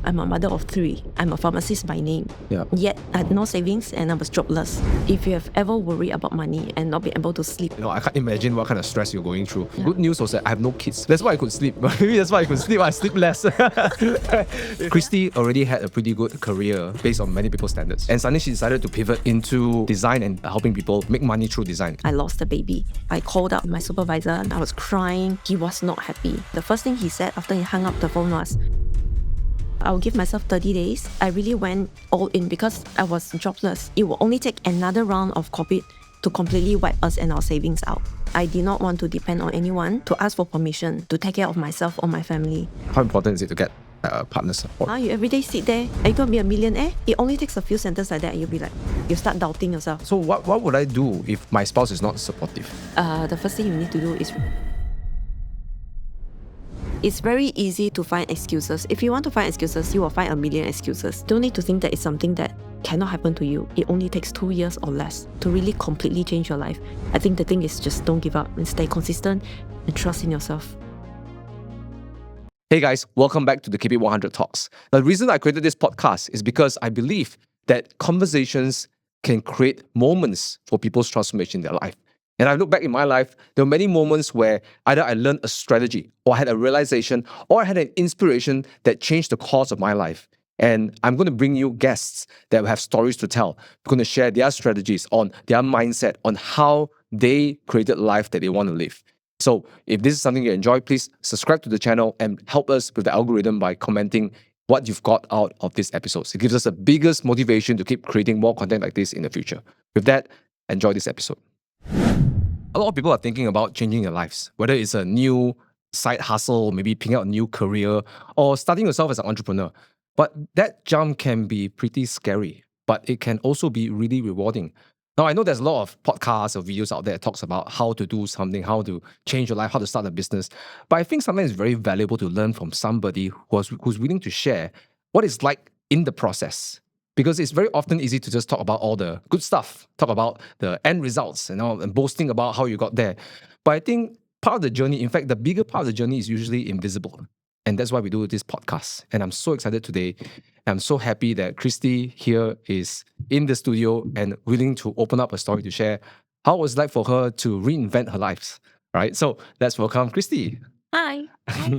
I'm a mother of 3. I'm a pharmacist by name. Yeah. Yet I had no savings and I was jobless. If you have ever worried about money and not being able to sleep, I can't imagine what kind of stress you're going through. Yeah. Good news was that I have no kids. That's why I could sleep. Maybe that's why I could sleep. I sleep less. Kristy already had a pretty good career based on many people's standards. And suddenly she decided to pivot into design and helping people make money through design. I lost the baby. I called up my supervisor and I was crying. He was not happy. The first thing he said after he hung up the phone was, I'll give myself 30 days. I really went all in because I was jobless. It will only take another round of COVID to completely wipe us and our savings out. I did not want to depend on anyone to ask for permission to take care of myself or my family. How important is it to get partner support? Now you every day sit there, are you going to be a millionaire? It only takes a few sentences like that and you'll be like, you start doubting yourself. So what would I do if my spouse is not supportive? The first thing you need to do is, it's very easy to find excuses. If you want to find excuses, you will find a million excuses. Don't need to think that it's something that cannot happen to you. It only takes 2 years or less to really completely change your life. I think the thing is just don't give up and stay consistent and trust in yourself. Hey guys, welcome back to the Keep It 100 Talks. The reason I created this podcast is because I believe that conversations can create moments for people's transformation in their life. And I look back in my life, there were many moments where either I learned a strategy or I had a realization or I had an inspiration that changed the course of my life. And I'm going to bring you guests that will have stories to tell. We're going to share their strategies on their mindset, on how they created life that they want to live. So if this is something you enjoy, please subscribe to the channel and help us with the algorithm by commenting what you've got out of these episodes. It gives us the biggest motivation to keep creating more content like this in the future. With that, enjoy this episode. A lot of people are thinking about changing their lives, whether it's a new side hustle, maybe picking out a new career, or starting yourself as an entrepreneur. But that jump can be pretty scary, but it can also be really rewarding. Now, I know there's a lot of podcasts or videos out there that talks about how to do something, how to change your life, how to start a business. But I think sometimes it's very valuable to learn from somebody who's willing to share what it's like in the process. Because it's very often easy to just talk about all the good stuff, talk about the end results, and boasting about how you got there. But I think part of the journey, in fact, the bigger part of the journey is usually invisible. And that's why we do this podcast. And I'm so excited today. I'm so happy that Kristy here is in the studio and willing to open up a story to share how it was like for her to reinvent her life. Right? So let's welcome Kristy. Hi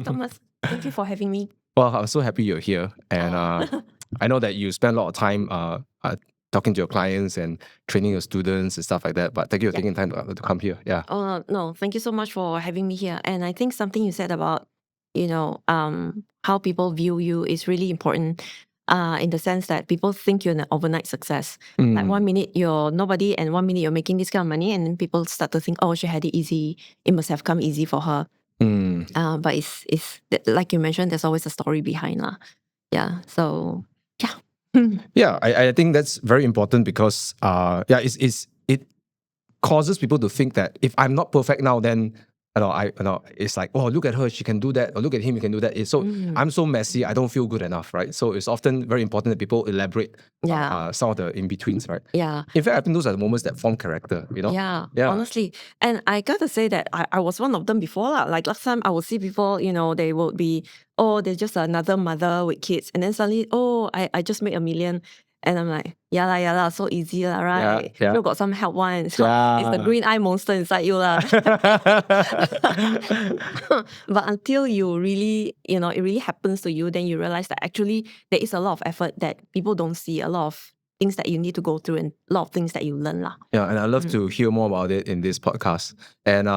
Thomas. Thank you for having me. Well, I'm so happy you're here. And I know that you spend a lot of time talking to your clients and training your students and stuff like that. But thank you for taking time to come here. Yeah. Oh, no, thank you so much for having me here. And I think something you said about, how people view you is really important in the sense that people think you're an overnight success. Like 1 minute you're nobody and 1 minute you're making this kind of money. And then people start to think, oh, she had it easy. It must have come easy for her. But it's like you mentioned, there's always a story behind. Yeah. So, yeah. Yeah, I think that's very important because it causes people to think that if I'm not perfect now, then it's like, oh, look at her, she can do that, or look at him, he can do that. I'm so messy, I don't feel good enough, right? So it's often very important that people elaborate some of the in-betweens, right? Yeah. In fact, I think those are the moments that form character, Yeah, honestly. And I got to say that I was one of them before. Like last time I would see people, they would be, oh, they're just another mother with kids. And then suddenly, oh, I just made $1 million. And I'm like, yeah lah, so easy lah, right? Yeah. You got some help one. It's the green eye monster inside you lah. But until you really, it really happens to you, then you realize that actually there is a lot of effort that people don't see, a lot of things that you need to go through and a lot of things that you learn lah. Yeah, and I'd love to hear more about it in this podcast. And,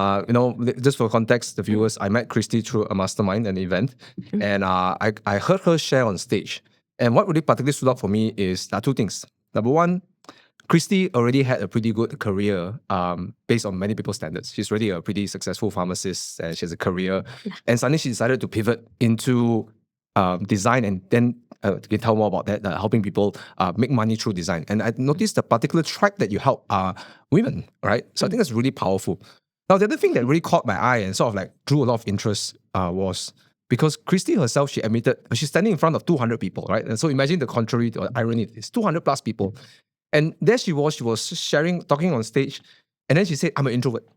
just for context, the viewers, I met Kristy through a mastermind, an event, and I heard her share on stage. And what really particularly stood out for me is there are two things. Number one, Kristy already had a pretty good career based on many people's standards. She's already a pretty successful pharmacist and she has a career. And suddenly she decided to pivot into design and then you can tell more about that, helping people make money through design. And I noticed the particular track that you help are women, right? So I think that's really powerful. Now, the other thing that really caught my eye and sort of like drew a lot of interest was because Kristy herself, she admitted, she's standing in front of 200 people, right? And so imagine the contrary or irony, it's 200 plus people. And there she was sharing, talking on stage, and then she said, I'm an introvert.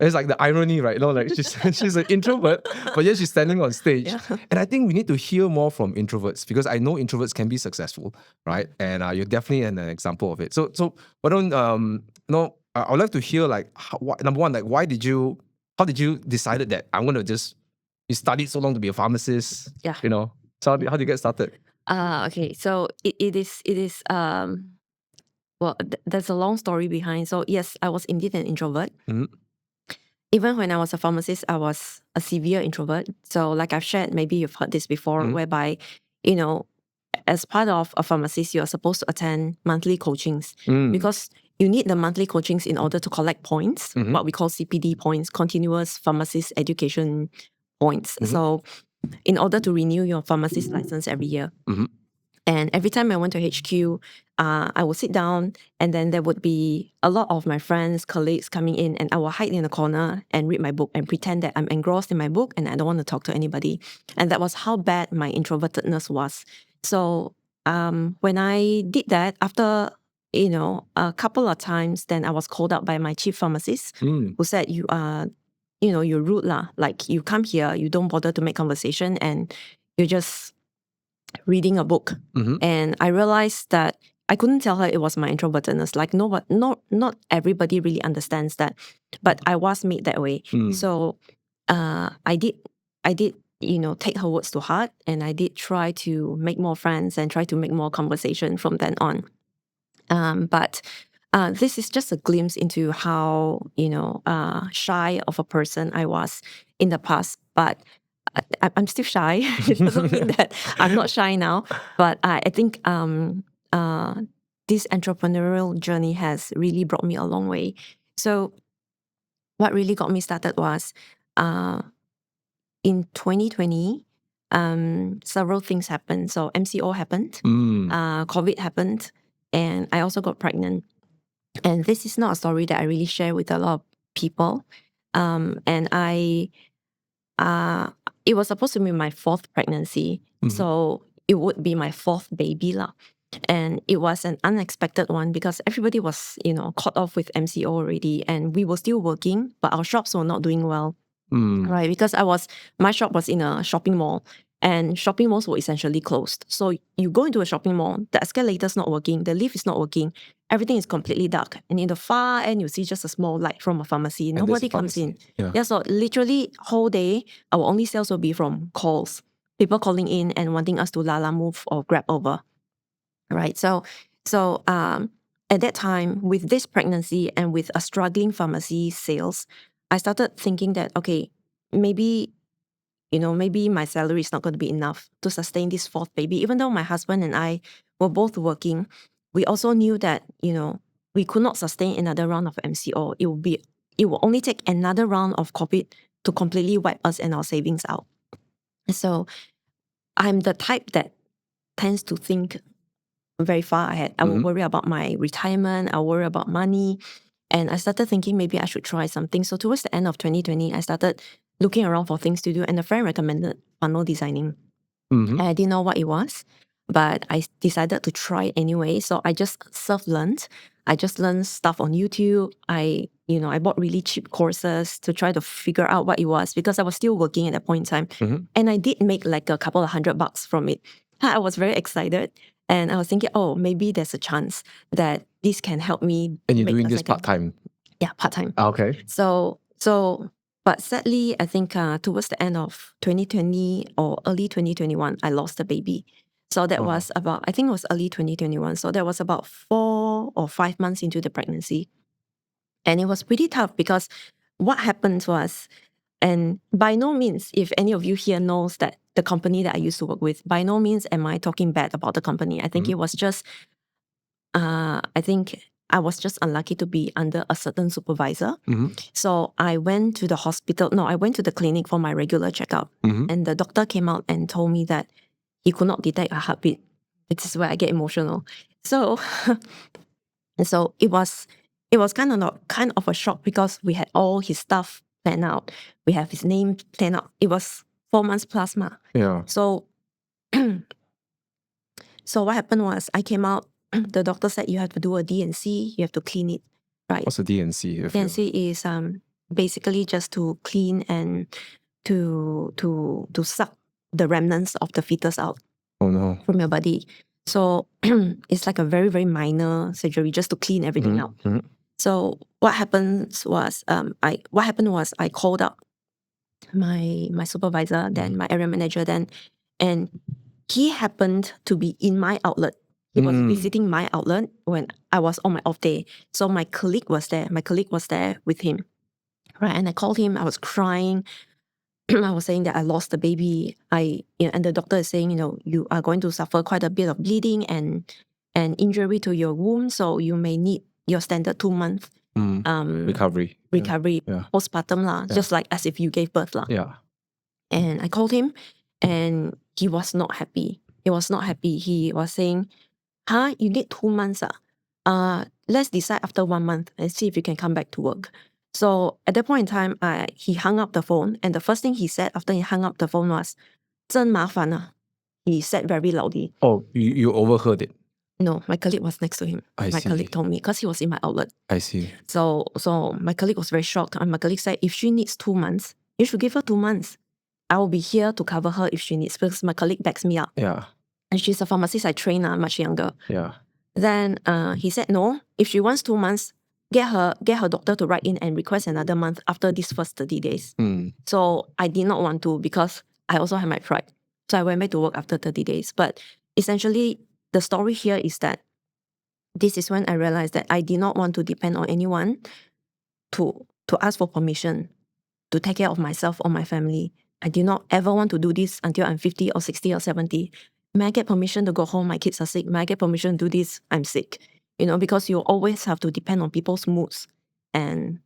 It's like the irony, right? Like she's an introvert, but yet she's standing on stage. Yeah. And I think we need to hear more from introverts because I know introverts can be successful, right? And you're definitely an example of it. So why don't I would like to hear like number one, like how did you decided that I'm gonna you studied so long to be a pharmacist? Yeah. So how did you get started? Okay. So it is well, there's a long story behind. So yes, I was indeed an introvert. Mhm. Even when I was a pharmacist, I was a severe introvert. So like I've shared, maybe you've heard this before, whereby, as part of a pharmacist, you're supposed to attend monthly coachings because you need the monthly coachings in order to collect points, what we call CPD points, continuous pharmacist education points. So in order to renew your pharmacist license every year. And every time I went to HQ, I would sit down and then there would be a lot of my friends, colleagues coming in, and I will hide in a corner and read my book and pretend that I'm engrossed in my book and I don't want to talk to anybody. And that was how bad my introvertedness was. So when I did that, after a couple of times, then I was called out by my chief pharmacist who said, you are, you're rude lah. Like you come here, you don't bother to make conversation and you're just reading a book. And I realized that I couldn't tell her it was my introvertedness. Like not everybody really understands that, but I was made that way. So I did take her words to heart, and I did try to make more friends and try to make more conversation from then on. But this is just a glimpse into how shy of a person I was in the past. But I'm still shy. It doesn't mean that I'm not shy now. But I think this entrepreneurial journey has really brought me a long way. So what really got me started was in 2020, several things happened. So MCO happened, COVID happened, and I also got pregnant. And this is not a story that I really share with a lot of people. And it was supposed to be my fourth pregnancy. So it would be my fourth baby lah. And it was an unexpected one because everybody was, caught off with MCO already, and we were still working, but our shops were not doing well. Right? Because my shop was in a shopping mall, and shopping malls were essentially closed. So you go into a shopping mall, the escalator's not working, the lift is not working, everything is completely dark. And in the far end, you see just a small light from a pharmacy. Nobody comes in. Yeah, so literally whole day, our only sales will be from calls. People calling in and wanting us to Lala move or grab over. Right. So at that time, with this pregnancy and with a struggling pharmacy sales, I started thinking that, okay, maybe my salary is not going to be enough to sustain this fourth baby. Even though my husband and I were both working, we also knew that, we could not sustain another round of MCO. It will only take another round of COVID to completely wipe us and our savings out. So I'm the type that tends to think very far ahead. I will worry about my retirement. I'll worry about money. And I started thinking maybe I should try something. So towards the end of 2020, I started looking around for things to do. And a friend recommended funnel designing. And I didn't know what it was, but I decided to try it anyway. So I just self-learned. I just learned stuff on YouTube. I bought really cheap courses to try to figure out what it was because I was still working at that point in time. And I did make like a couple of $100 from it. I was very excited. And I was thinking, oh, maybe there's a chance that this can help me. And you're doing this part-time? Yeah, part-time. Okay. But sadly, I think towards the end of 2020 or early 2021, I lost the baby. So that was about, I think it was early 2021. So that was about 4 or 5 months into the pregnancy. And it was pretty tough because what happened was, and by no means, if any of you here knows that the company that I used to work with, by no means am I talking bad about the company. I think it was just, I think I was just unlucky to be under a certain supervisor. So I went to the hospital. No, I went to the clinic for my regular checkup. And the doctor came out and told me that he could not detect a heartbeat. This is where I get emotional. So, so it was kind of a shock because we had all his stuff planned out. We have his name planned out. It was 4 months plus ma. Yeah. So, so what happened was I came out. The doctor said you have to do a D&C. You have to clean it, right? What's a D&C? D&C is basically just to clean and to suck the remnants of the fetus out Oh no. from your body. So it's like a very, very minor surgery just to clean everything out. So what happened was I called up my supervisor, then my area manager, and he happened to be in my outlet. He was visiting my outlet when I was on my off day. So my colleague was there. My colleague was there with him. Right. And I called him. I was crying. I was saying that I lost the baby. And the doctor is saying, you are going to suffer quite a bit of bleeding and injury to your womb. So you may need your standard 2-month recovery. postpartum lah, just like as if you gave birth lah. Yeah. And I called him, and he was not happy. He was not happy. He was saying, you need 2 months let's decide after 1 month and see if you can come back to work. So at that point in time, he hung up the phone, and the first thing he said after he hung up the phone was, 真麻烦啊. He said very loudly. Oh, you overheard it? No, my colleague was next to him. My colleague told me because he was in my outlet. I see. So my colleague was very shocked, and my colleague said, if she needs 2 months, you should give her 2 months. I will be here to cover her if she needs, because my colleague backs me up. Yeah. And she's a pharmacist I trained, much younger. Yeah. Then he said, no, if she wants 2 months, get her doctor to write in and request another month after this first 30 days. So I did not want to, because I also have my pride. So I went back to work after 30 days. But essentially, the story here is that this is when I realized that I did not want to depend on anyone to ask for permission to take care of myself or my family. I did not ever want to do this until I'm 50 or 60 or 70. May I get permission to go home? My kids are sick. May I get permission to do this? I'm sick. Because you always have to depend on people's moods and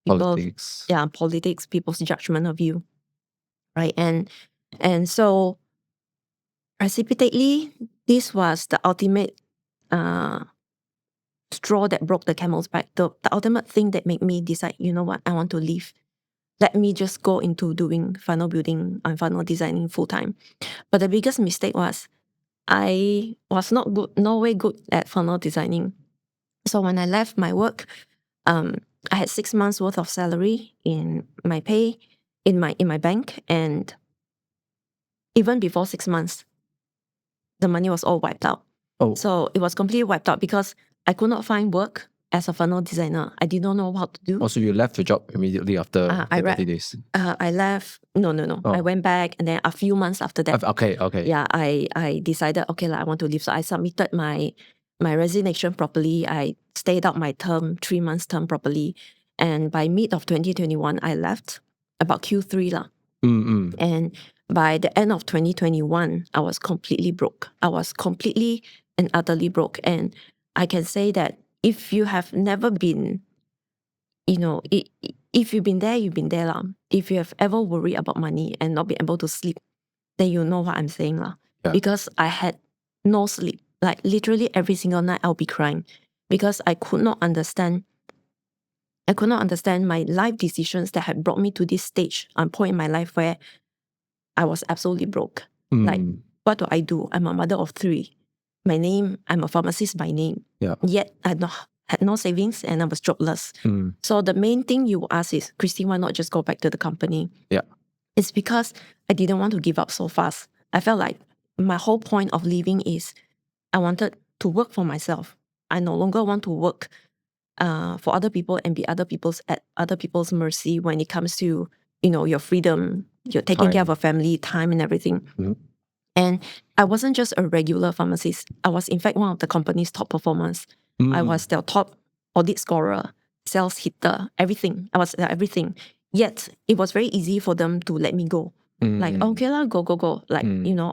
politics. Yeah, politics, people's judgment of you. Right. And so precipitately, this was the ultimate straw that broke the camel's back. The ultimate thing that made me decide, you know what, I want to leave. Let me just go into doing funnel building and funnel designing full time. But the biggest mistake was I was no way good at funnel designing. So when I left my work, I had 6 months worth of salary in my pay, in my bank, and even before 6 months, the money was all wiped out. Oh. So it was completely wiped out because I could not find work as a funnel designer. I did not know what to do. Oh, so you left the job immediately after 30 days? I left. No. Oh. I went back, and then a few months after that. Okay. Yeah, I decided, okay, I want to leave. So I submitted my resignation properly. I stayed out my term, 3 months term properly. And by mid of 2021, I left about Q3 lah. And by the end of 2021, I was completely broke. I was completely and utterly broke. And I can say that if you have never been, if you've been there, you've been there lah. If you have ever worried about money and not been able to sleep, then you know what I'm saying lah. Yeah. Because I had no sleep. Like literally every single night I'll be crying because I could not understand my life decisions that had brought me to this stage, point in my life where I was absolutely broke. Like, what do? I'm a mother of 3. I'm a pharmacist by name. Yeah. Yet I had no savings and I was jobless. So the main thing you ask is, Kristy, why not just go back to the company? Yeah. It's because I didn't want to give up so fast. I felt like my whole point of leaving is I wanted to work for myself. I no longer want to work for other people and be at other people's mercy when it comes to, your freedom, you're taking care of a family, time and everything. And I wasn't just a regular pharmacist. I was in fact one of the company's top performers. I was their top audit scorer, sales hitter, everything. I was everything. Yet it was very easy for them to let me go. Like, okay lah, go. Like,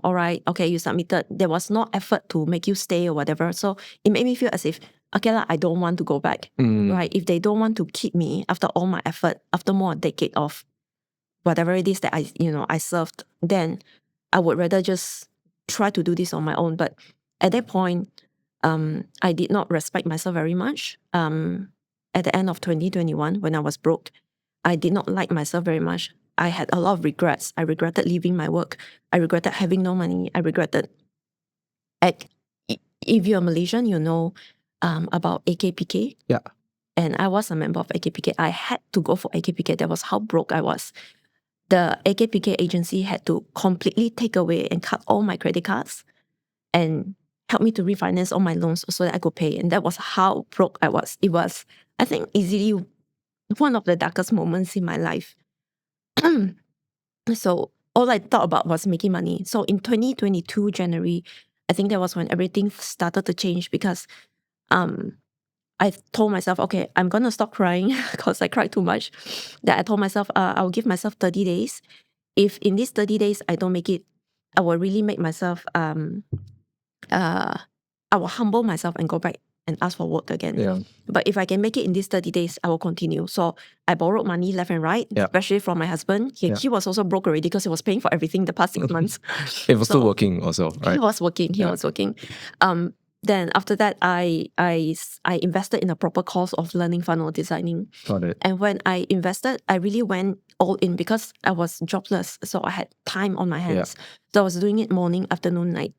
all right, okay, you submitted. There was no effort to make you stay or whatever. So it made me feel as if, okay lah, I don't want to go back. Right? If they don't want to keep me after all my effort, after more a decade of whatever it is that I served, then I would rather just try to do this on my own. But at that point, I did not respect myself very much. At the end of 2021, when I was broke, I did not like myself very much. I had a lot of regrets. I regretted leaving my work. I regretted having no money. I regretted. If you're Malaysian, you know about AKPK. Yeah. and I was a member of AKPK. I had to go for AKPK. That was how broke I was. The AKPK agency had to completely take away and cut all my credit cards and help me to refinance all my loans so that I could pay. And that was how broke I was. It was, I think, easily one of the darkest moments in my life. So all I thought about was making money. So in 2022 January, I think that was when everything started to change, because I told myself, okay, I'm gonna stop crying because I cried too much. That I told myself, I'll give myself 30 days. If in these 30 days I don't make it, I will really make myself I will humble myself and go back and ask for work again. Yeah. But if I can make it in these 30 days, I will continue. So I borrowed money left and right, Yeah. especially from my husband. He was also broke already because he was paying for everything the past 6 months. It was still working also, right? He was working. Then after that, I invested in a proper course of learning funnel designing. Got it. And when I invested, I really went all in because I was jobless. So I had time on my hands. So I was doing it morning, afternoon, night.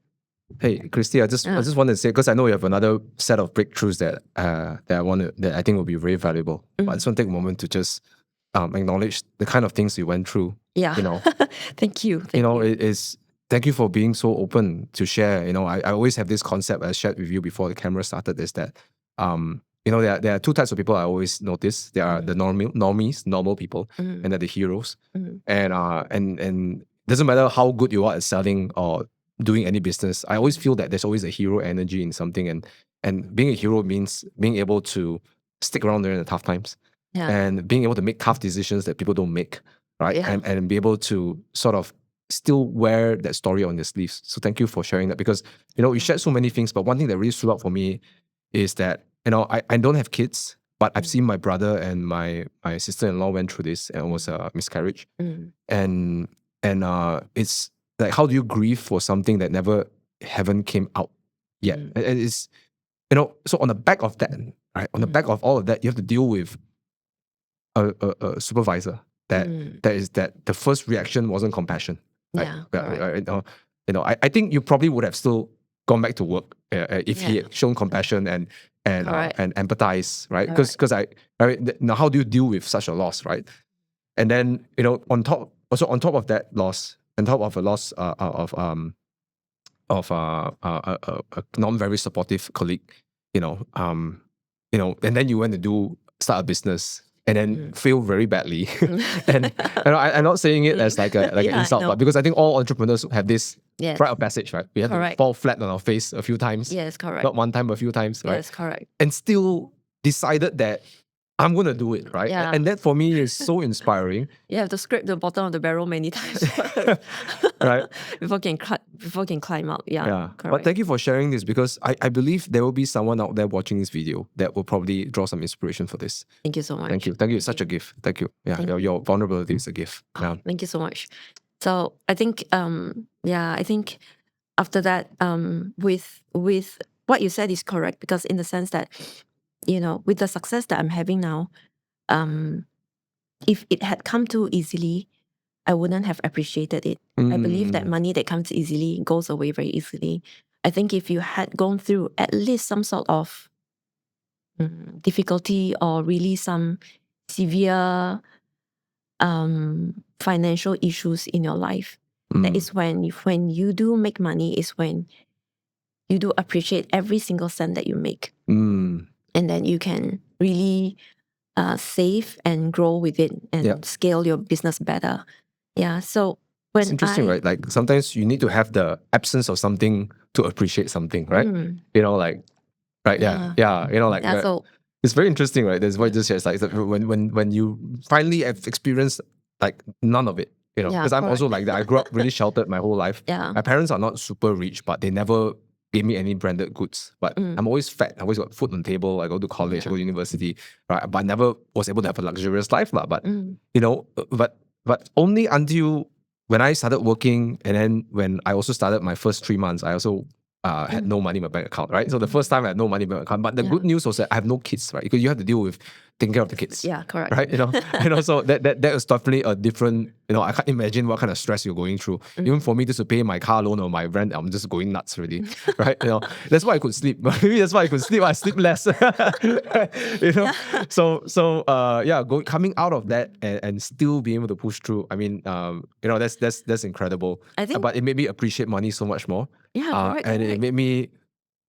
Hey, Kristy, I just wanted to say, because I know you have another set of breakthroughs that I think will be very valuable. But I just want to take a moment to just acknowledge the kind of things you went through. Yeah. You know, Thank you. Thank you for being so open to share. You know, I always have this concept I shared with you before the camera started, is that you know, there are two types of people I always notice. There are the normies, normal people, and they're the heroes. And doesn't matter how good you are at selling or doing any business, I always feel that there's always a hero energy in something, and being a hero means being able to stick around during the tough times, and being able to make tough decisions that people don't make, right? And be able to sort of still wear that story on your sleeves. So thank you for sharing that, because you know, you shared so many things, but one thing that really stood out for me is that, you know, I don't have kids, but I've seen my brother and my sister-in-law went through this, and it was a miscarriage. And it's like, how do you grieve for something that haven't came out yet? And it's, you know, so on the back of that, right, on the back of all of that, you have to deal with a supervisor that the first reaction wasn't compassion. Right? You know, I think you probably would have still gone back to work if he had shown compassion and empathize, right? Because now how do you deal with such a loss, right? And then, you know, on top of that loss, on top of a loss of a non very supportive colleague, you know, and then you went to start a business and then fail very badly. And I'm not saying it as like an insult, but because I think all entrepreneurs have this rite of passage, right? We have to fall flat on our face a few times. Yes, correct. Not one time, but a few times, right? Yes, correct. And still decided that I'm going to do it, right? Yeah. And that for me is so inspiring. You have to scrape the bottom of the barrel many times, right? Before can climb out. Yeah, correct. But thank you for sharing this, because I believe there will be someone out there watching this video that will probably draw some inspiration for this. Thank you so much. Thank you. It's such a gift. Thank you. Yeah, your vulnerability is a gift. Yeah. Thank you so much. So I think, I think after that, with what you said is correct, because in the sense that, you know, with the success that I'm having now, if it had come too easily, I wouldn't have appreciated it. I believe that money that comes easily goes away very easily. I think if you had gone through at least some sort of difficulty or really some severe financial issues in your life, that is when you do make money, is when you do appreciate every single cent that you make. And then you can really save and grow with it and scale your business better. Yeah, so when it's interesting, right? Like sometimes you need to have the absence of something to appreciate something, right? You know, like, right? Yeah. You know, like, so it's very interesting, right? There's what this is like when you finally have experienced like none of it, you know, because I'm also like that. I grew up really sheltered my whole life. My parents are not super rich, but they never gave me any branded goods. But I'm always fat. I always got food on the table. I go to college, I go to university, right? But I never was able to have a luxurious life. But you know, but only until when I started working, and then when I also started my first 3 months, I also had no money in my bank account, right? So the first time I had no money in my bank account. But the good news was that I have no kids, right? Because you have to deal with taking care of the kids. Yeah, correct. Right, and also that was definitely a different, I can't imagine what kind of stress you're going through. Even for me, just to pay my car loan or my rent, I'm just going nuts already, right? That's why I could sleep. Maybe that's why I could sleep. I sleep less, coming out of that and still being able to push through. I mean, that's incredible. I think, but it made me appreciate money so much more. correct. It made me,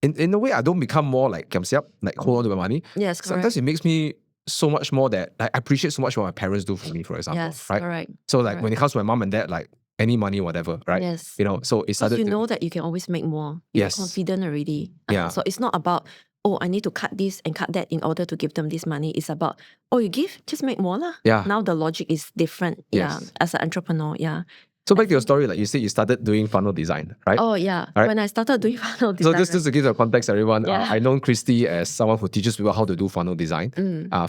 in a way, I don't become more like kiam siap, like hold on to my money. Yes, correct. Sometimes it makes me so much more that I appreciate so much what my parents do for me, for example. Yes, right? correct. So like correct. when it comes to my mom and dad, like any money, whatever, right? Yes. So it started. You know that you can always make more. You're confident already. Yeah. So it's not about, I need to cut this and cut that in order to give them this money. It's about, you give, just make more lah. Yeah. Now the logic is different. Yes. Yeah. As an entrepreneur, yeah. So back to your story, like you said, you started doing funnel design, right? Oh yeah. Right. When I started doing funnel design. So just to give the context, everyone, Yeah. I know Kristy as someone who teaches people how to do funnel design.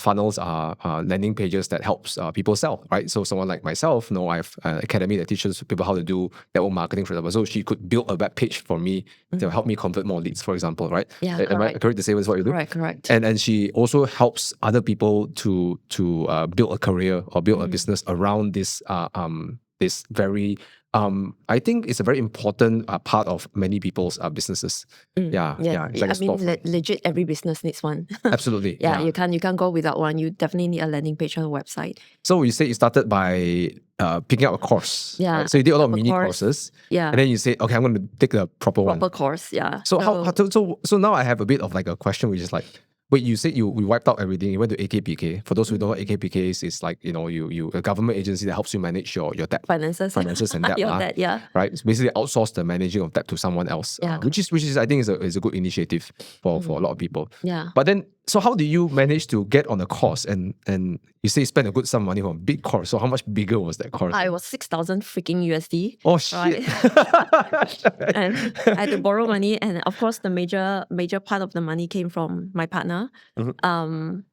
Funnels are landing pages that helps people sell, right? So someone like myself, I have an academy that teaches people how to do their own marketing, for example. So she could build a web page for me to help me convert more leads, for example, right? Yeah, Am I correct to say that's what you do? Correct. And she also helps other people to build a career or build a business around this very I think it's a very important part of many people's businesses. Yeah. It's like I mean, legit, every business needs one. Absolutely. Yeah, you can't go without one. You definitely need a landing page on a website. So you say you started by picking up a course. Yeah. Right? So you did a lot of mini course. courses. Yeah. And then you say, okay, I'm going to take the proper one. Proper course. Yeah. So now I have a bit of like a question, which is like, wait, you said we wiped out everything. You went to AKPK. For those who don't know what AKPK is, it's like, you a government agency that helps you manage your debt. Finances and debt. Your debt, yeah. Right? It's basically outsource the managing of debt to someone else. Yeah. Which is I think is a good initiative for a lot of people. Yeah. But then, so how do you manage to get on a course and you say you spend a good sum of money on a big course? So how much bigger was that course? I was 6,000 freaking USD. Oh shit! Right? And I had to borrow money, and of course, the major part of the money came from my partner.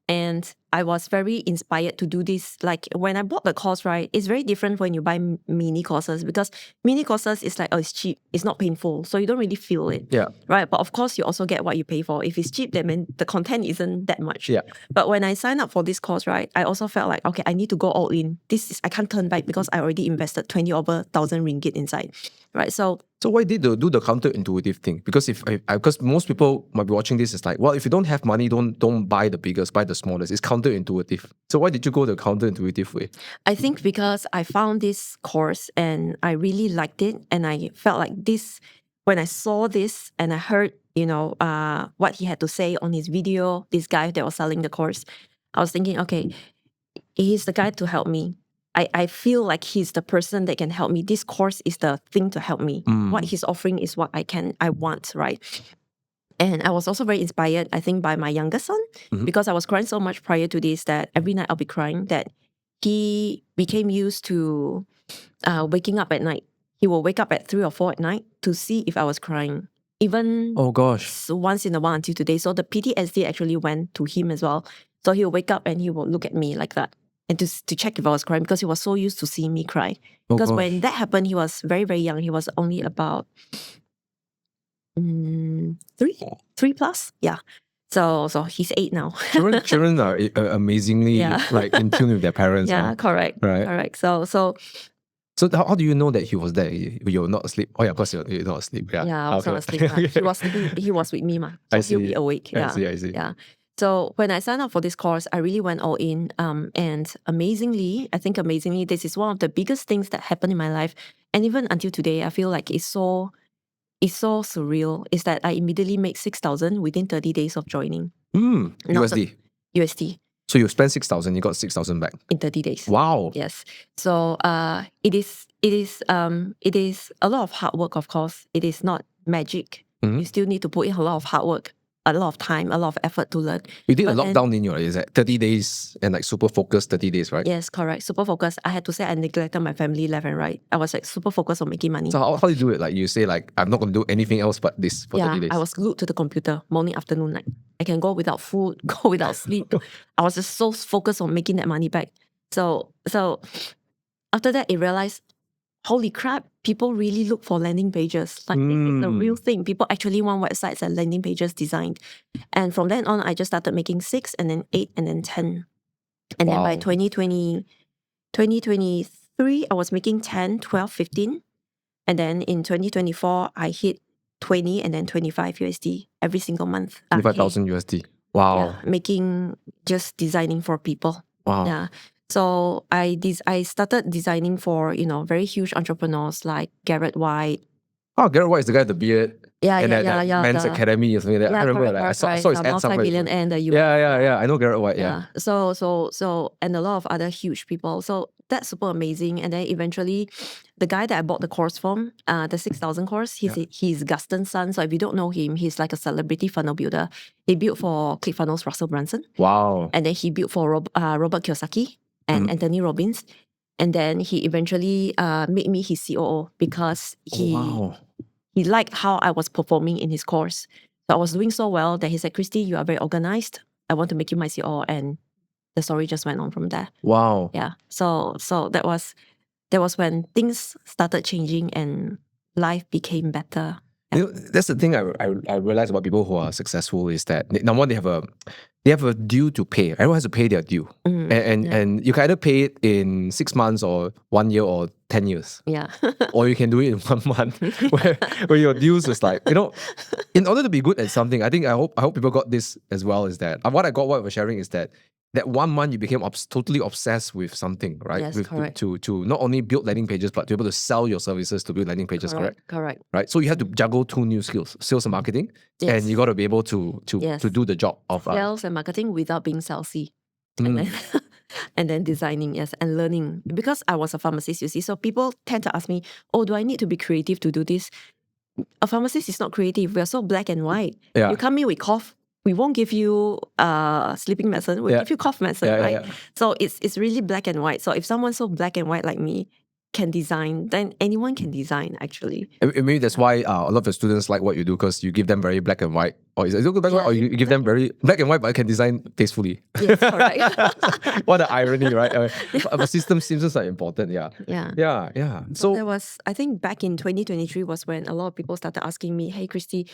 And I was very inspired to do this. Like when I bought the course, right, it's very different when you buy mini courses, because mini courses is like, it's cheap, it's not painful, so you don't really feel it. Yeah. Right. But of course, you also get what you pay for. If it's cheap, then the content isn't that much. Yeah. But when I signed up for this course, right, I also felt like, okay, I need to go all in. I can't turn back because I already invested 20,000 ringgit inside. Right. So why did they do the counterintuitive thing? Because because most people might be watching this, it's like, well, if you don't have money, don't buy the biggest, buy the smallest. It's counterintuitive. So why did you go the counterintuitive way? I think because I found this course and I really liked it, and I felt like this, when I saw this and I heard, what he had to say on his video, this guy that was selling the course, I was thinking, okay, he's the guy to help me. I feel like he's the person that can help me. This course is the thing to help me. What he's offering is what I want, right? And I was also very inspired, I think, by my younger son, because I was crying so much prior to this that every night I'll be crying, that he became used to waking up at night. He will wake up at 3 or 4 at night to see if I was crying. Even oh gosh, once in a while until today. So the PTSD actually went to him as well. So he'll wake up and he will look at me like that, and to check if I was crying, because he was so used to seeing me cry. Because when that happened, he was very, very young. He was only about 3 plus. Yeah. So he's 8 now. Children are amazingly like in tune with their parents. Yeah, correct. Right. Correct. So how do you know that he was there? You were not asleep. Oh yeah, of course you're not asleep. Yeah, I was not asleep. He was with me, so I see. He'll be awake. Yeah. I see. Yeah. So when I signed up for this course, I really went all in. And amazingly, this is one of the biggest things that happened in my life. And even until today, I feel like it's so surreal, is that I immediately made 6,000 within 30 days of joining. USD. USD. So you spent 6,000, you got 6,000 back in 30 days. Wow. Yes. So it is a lot of hard work, of course. It is not magic. You still need to put in a lot of hard work, a lot of time, a lot of effort to learn. You did a lockdown, didn't you? Right? Is that 30 days and like super focused 30 days, right? Yes, correct. Super focused. I had to say I neglected my family left and right. I was like super focused on making money. So how do you do it? Like you say like, I'm not going to do anything else but this for 30 days. I was glued to the computer morning, afternoon, night. I can go without food, go without sleep. I was just so focused on making that money back. So after that, I realized, holy crap, people really look for landing pages. Like this is the real thing. People actually want websites and landing pages designed. And from then on, I just started making 6 and then 8 and then 10 And then by Wow. 2023, I was making 10, 12, 15. And then in 2024, I hit 20 and then 25 USD every single month. 25,000 USD. Wow. Yeah, just designing for people. Wow. Yeah. So I started designing for, very huge entrepreneurs like Garrett White. Oh, Garrett White is the guy with the beard. Yeah, and that Men's Academy or something like that. I remember that. I saw his ads somewhere. Multi-billion and the US. Yeah. I know Garrett White. Yeah. So and a lot of other huge people. So that's super amazing. And then eventually, the guy that I bought the course from, the 6,000 course, he's Guston's son. So if you don't know him, he's like a celebrity funnel builder. He built for ClickFunnels, Russell Brunson. Wow. And then he built for Robert Kiyosaki and Anthony Robbins. And then he eventually made me his COO because he liked how I was performing in his course. So I was doing so well that he said, Kristy, you are very organized. I want to make you my COO. And the story just went on from there. Wow. Yeah. So that was when things started changing and life became better. You know, that's the thing I realize about people who are successful is that number one, they have a due to pay. Everyone has to pay their due. And you can either pay it in 6 months or 1 year or 10 years. Yeah. Or you can do it in 1 month where your dues is like, in order to be good at something, I hope people got this as well, is that what I was sharing is that 1 month you became totally obsessed with something, right? Yes, correct. To not only build landing pages, but to be able to sell your services to build landing pages, correct? Correct. Right? So you have to juggle 2 new skills, sales and marketing, and you got to be able to do the job of sales and marketing without being salesy. And then designing, yes, and learning. Because I was a pharmacist, you see, so people tend to ask me, oh, do I need to be creative to do this? A pharmacist is not creative. We are so black and white. Yeah. You come in with cough, we won't give you sleeping medicine, we'll give you cough medicine, right? Yeah. So it's really black and white. So if someone's so black and white like me can design, then anyone can design, actually. Maybe that's why a lot of your students like what you do, because you give them very black and white. Or is it black and white? Or you give them very black and white, but can design tastefully. Yes, correct. What an irony, right? But systems are important, yeah. So there was, I think back in 2023 was when a lot of people started asking me, hey, Kristy,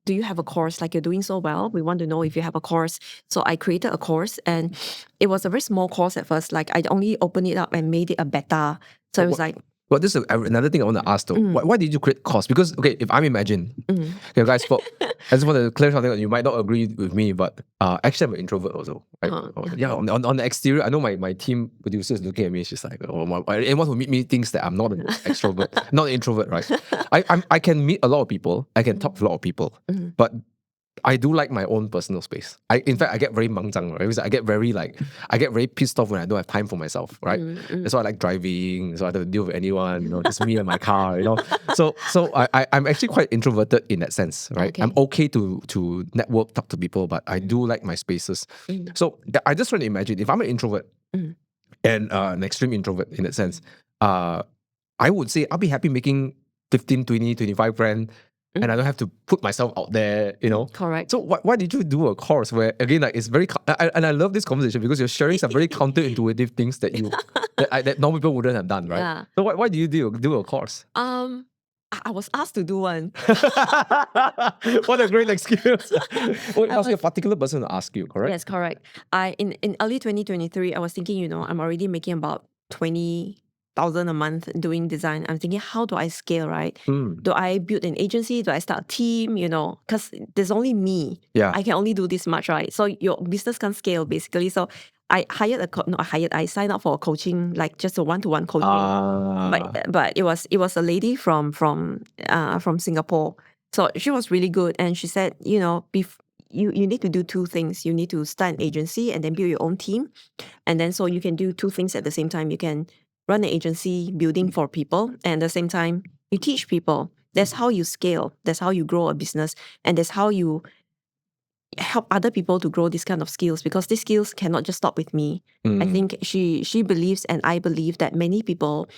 do you have a course? Like, you're doing so well. We want to know if you have a course. So I created a course, and it was a very small course at first. Like, I only opened it up and made it a beta. So it was like... Well, this is another thing I want to ask though. Why did you create course? Because, okay, if I'm Imagine, okay, guys, I just want to clear something. You might not agree with me, but actually I'm an introvert also. Right? On the exterior, I know my team producer is looking at me. She's like, anyone who meet me thinks that I'm not an extrovert, not an introvert, right? I can meet a lot of people. I can talk to a lot of people, but I do like my own personal space. In fact, I get very mangzang, right? Because I get very pissed off when I don't have time for myself, right? That's why I like driving. So I don't deal with anyone, just me and my car, So I'm actually quite introverted in that sense, right? Okay. I'm okay to network, talk to people, but I do like my spaces. So I just trying to imagine if I'm an introvert and an extreme introvert in that sense, I would say I'll be happy making 15, 20, 25 grand. And I don't have to put myself out there, Correct. So why did you do a course where, again, like, it's very... And I love this conversation because you're sharing some very counterintuitive things that that normal people wouldn't have done, right? Yeah. So why do you do a course? I was asked to do one. What a great excuse. It must be a particular person to ask you, correct? Yes, correct. In early 2023, I was thinking, I'm already making about 20,000 a month doing design. I'm thinking, how do I scale, right? Do I build an agency? Do I start a team? Because there's only me. Yeah. I can only do this much, right? So your business can't scale, basically. So I I signed up for a coaching, like just a one-to-one coaching. But it was a lady from Singapore. So she was really good, and she said, you need to do 2 things. You need to start an agency and then build your own team. And then so you can do 2 things at the same time. You can run an agency building for people, and at the same time, you teach people. That's how you scale. That's how you grow a business. And that's how you help other people to grow these kind of skills, because these skills cannot just stop with me. I think she believes, and I believe, that many people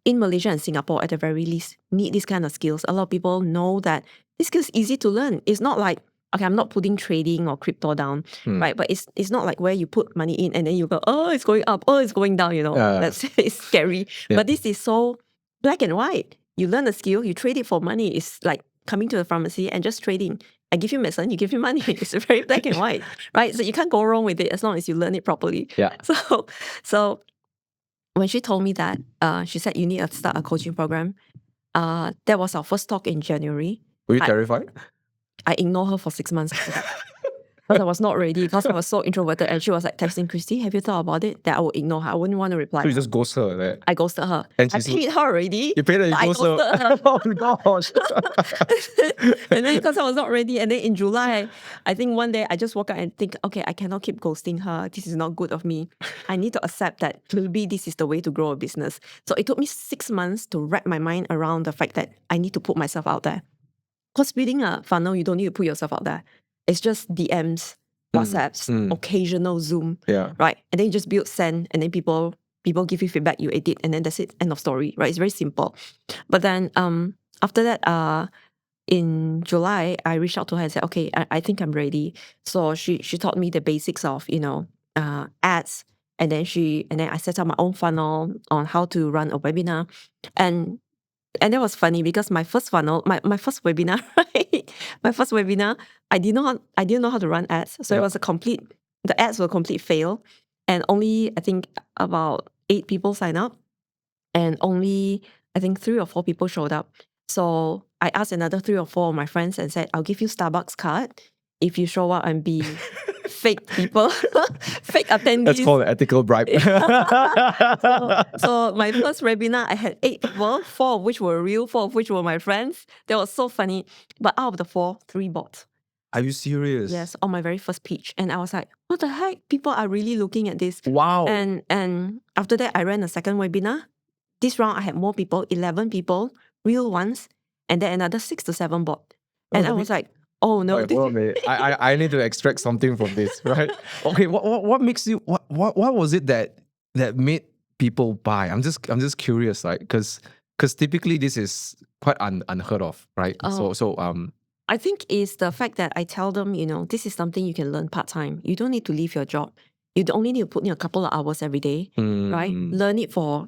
in Malaysia and Singapore at the very least need these kind of skills. A lot of people know that this skill is easy to learn. It's not like, okay, I'm not putting trading or crypto down, right? But it's not like where you put money in and then you go, oh, it's going up, oh, it's going down, That's it's scary. Yeah. But this is so black and white. You learn a skill, you trade it for money. It's like coming to the pharmacy and just trading. I give you medicine, you give me money. It's very black and white, right? So you can't go wrong with it as long as you learn it properly. Yeah. So when she told me that, she said, you need to start a coaching program. That was our first talk in January. Were you terrified? I ignored her for 6 months after that. Because I was not ready, because I was so introverted. And she was like texting Kristy, have you thought about it? That I would ignore her. I wouldn't want to reply. So you just ghosted her, right? I ghosted her. And I paid her already. You paid her, you I ghosted ghosted her. her. Oh gosh. And then because I was not ready, and then in July, I think one day I just woke up and think, okay, I cannot keep ghosting her. This is not good of me. I need to accept that maybe this is the way to grow a business. So it took me 6 months to wrap my mind around the fact that I need to put myself out there. Because building a funnel, you don't need to put yourself out there. It's just DMs, WhatsApps, occasional Zoom, right? And then you just build, send, and then people give you feedback, you edit, and then that's it, end of story, right? It's very simple. But then after that, in July, I reached out to her and said, okay, I think I'm ready. So she taught me the basics of, ads. And then I set up my own funnel on how to run a webinar. And that was funny because my first funnel, my first webinar, right? My first webinar, I didn't know how to run ads. So it was the ads were a complete fail. And only, I think, about 8 people signed up. And only, I think, 3 or 4 people showed up. So I asked another 3 or 4 of my friends and said, I'll give you Starbucks card if you show up and be fake people, fake attendees. That's called an ethical bribe. So my first webinar, I had 8 people, 4 of which were real, 4 of which were my friends. That was so funny. But out of the 4, 3 bought. Are you serious? Yes, on my very first pitch. And I was like, what the heck? People are really looking at this. Wow. And after that, I ran a second webinar. This round, I had more people, 11 people, real ones. And then another 6 to 7 bought. And I was like, oh no. Wait, hold on a minute. I need to extract something from this, right? Okay, what makes you what was it that made people buy? I'm just curious, like, because typically this is quite unheard of, right? I think it's the fact that I tell them, this is something you can learn part-time. You don't need to leave your job. You only need to put in a couple of hours every day, right? Learn it for,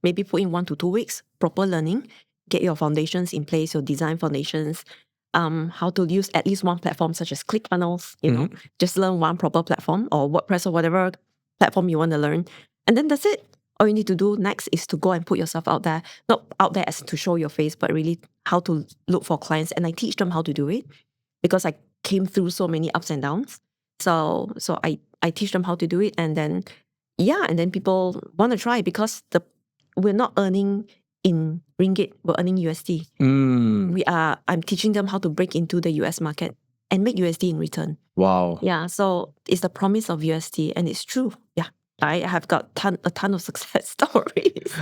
maybe put in 1 to 2 weeks, proper learning, get your foundations in place, your design foundations, how to use at least one platform such as ClickFunnels, just learn one proper platform or WordPress or whatever platform you want to learn. And then that's it. All you need to do next is to go and put yourself out there, not out there as to show your face, but really how to look for clients. And I teach them how to do it because I came through so many ups and downs. So I teach them how to do it. And then, and then people want to try because we're not earning in ringgit, we're earning USD. I'm teaching them how to break into the US market and make USD in return. Wow. Yeah, so it's the promise of USD and it's true. Yeah, I have got a ton of success stories.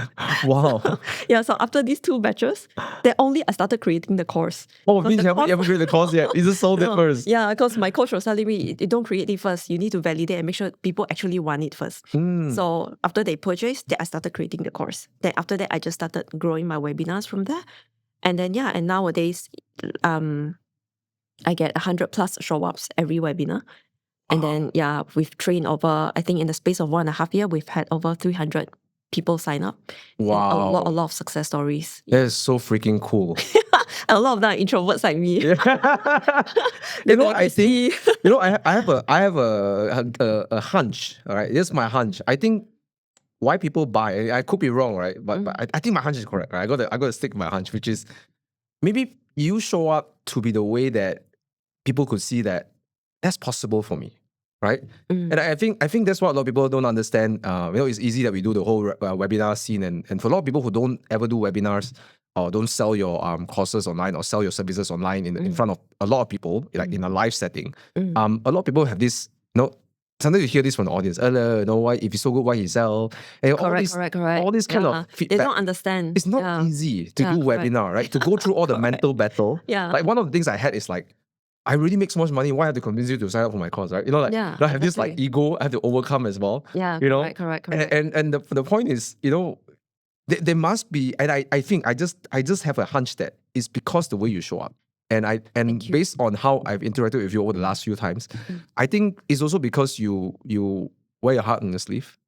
Wow. Yeah, so after these 2 batches, then only I started creating the course. Oh, it means you haven't created the course yet. You just sold it first. Yeah, because my coach was telling me, you don't create it first. You need to validate and make sure people actually want it first. So after they purchased, then I started creating the course. Then after that, I just started growing my webinars from there. And then, and nowadays, I get 100+ show-ups every webinar. And then, we've trained over, I think in the space of 1.5 years, we've had over 300 people sign up. Wow. A lot of success stories. That is so freaking cool. A lot of them are introverts like me. I think, I have a hunch, all right? This is my hunch. I think why people buy, I could be wrong, right? But I think my hunch is correct, right? I got to stick to my hunch, which is maybe you show up to be the way that people could see that that's possible for me, right? And I think that's what a lot of people don't understand. It's easy that we do the whole webinar scene, and for a lot of people who don't ever do webinars or don't sell your courses online or sell your services online in front of a lot of people, like in a live setting, a lot of people have this, sometimes you hear this from the audience, why, if it's so good, why he sell? And correct. All this kind of feedback. They don't understand. It's not easy to do webinar, right? To go through all the mental battle. Yeah. Like one of the things I had is like, I really make so much money. Why I have to convince you to sign up for my course, right? I have this like ego I have to overcome as well. Yeah, correct. And the point is, there must be, and I think I just have a hunch that it's because the way you show up. And based on how I've interacted with you over the last few times, I think it's also because you wear your heart on your sleeve.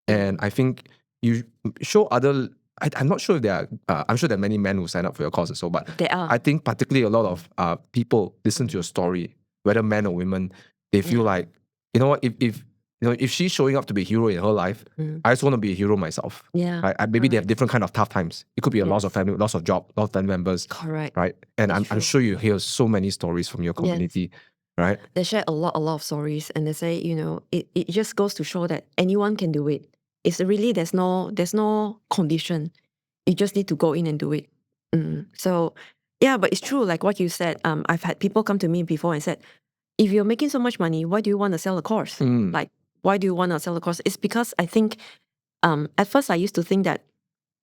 And I think you show other I'm not sure if there are, I'm sure there are many men who sign up for your course and so, but There are. I think particularly a lot of people listen to your story, whether men or women, they feel like, you know what, if she's showing up to be a hero in her life, I just want to be a hero myself. Yeah. Right? Maybe they have different kind of tough times. It could be a loss of family, loss of job, loss of family members. Correct. Right? And It's I'm true. sure you hear so many stories from your community. Right? They share a lot of stories, and they say, it just goes to show that anyone can do it. It's really there's no condition. You just need to go in and do it. So yeah, but it's true, like what you said. I've had people come to me before and said, if you're making so much money, why do you want to sell a course? Like, why do you want to sell a course? It's because I think at first I used to think that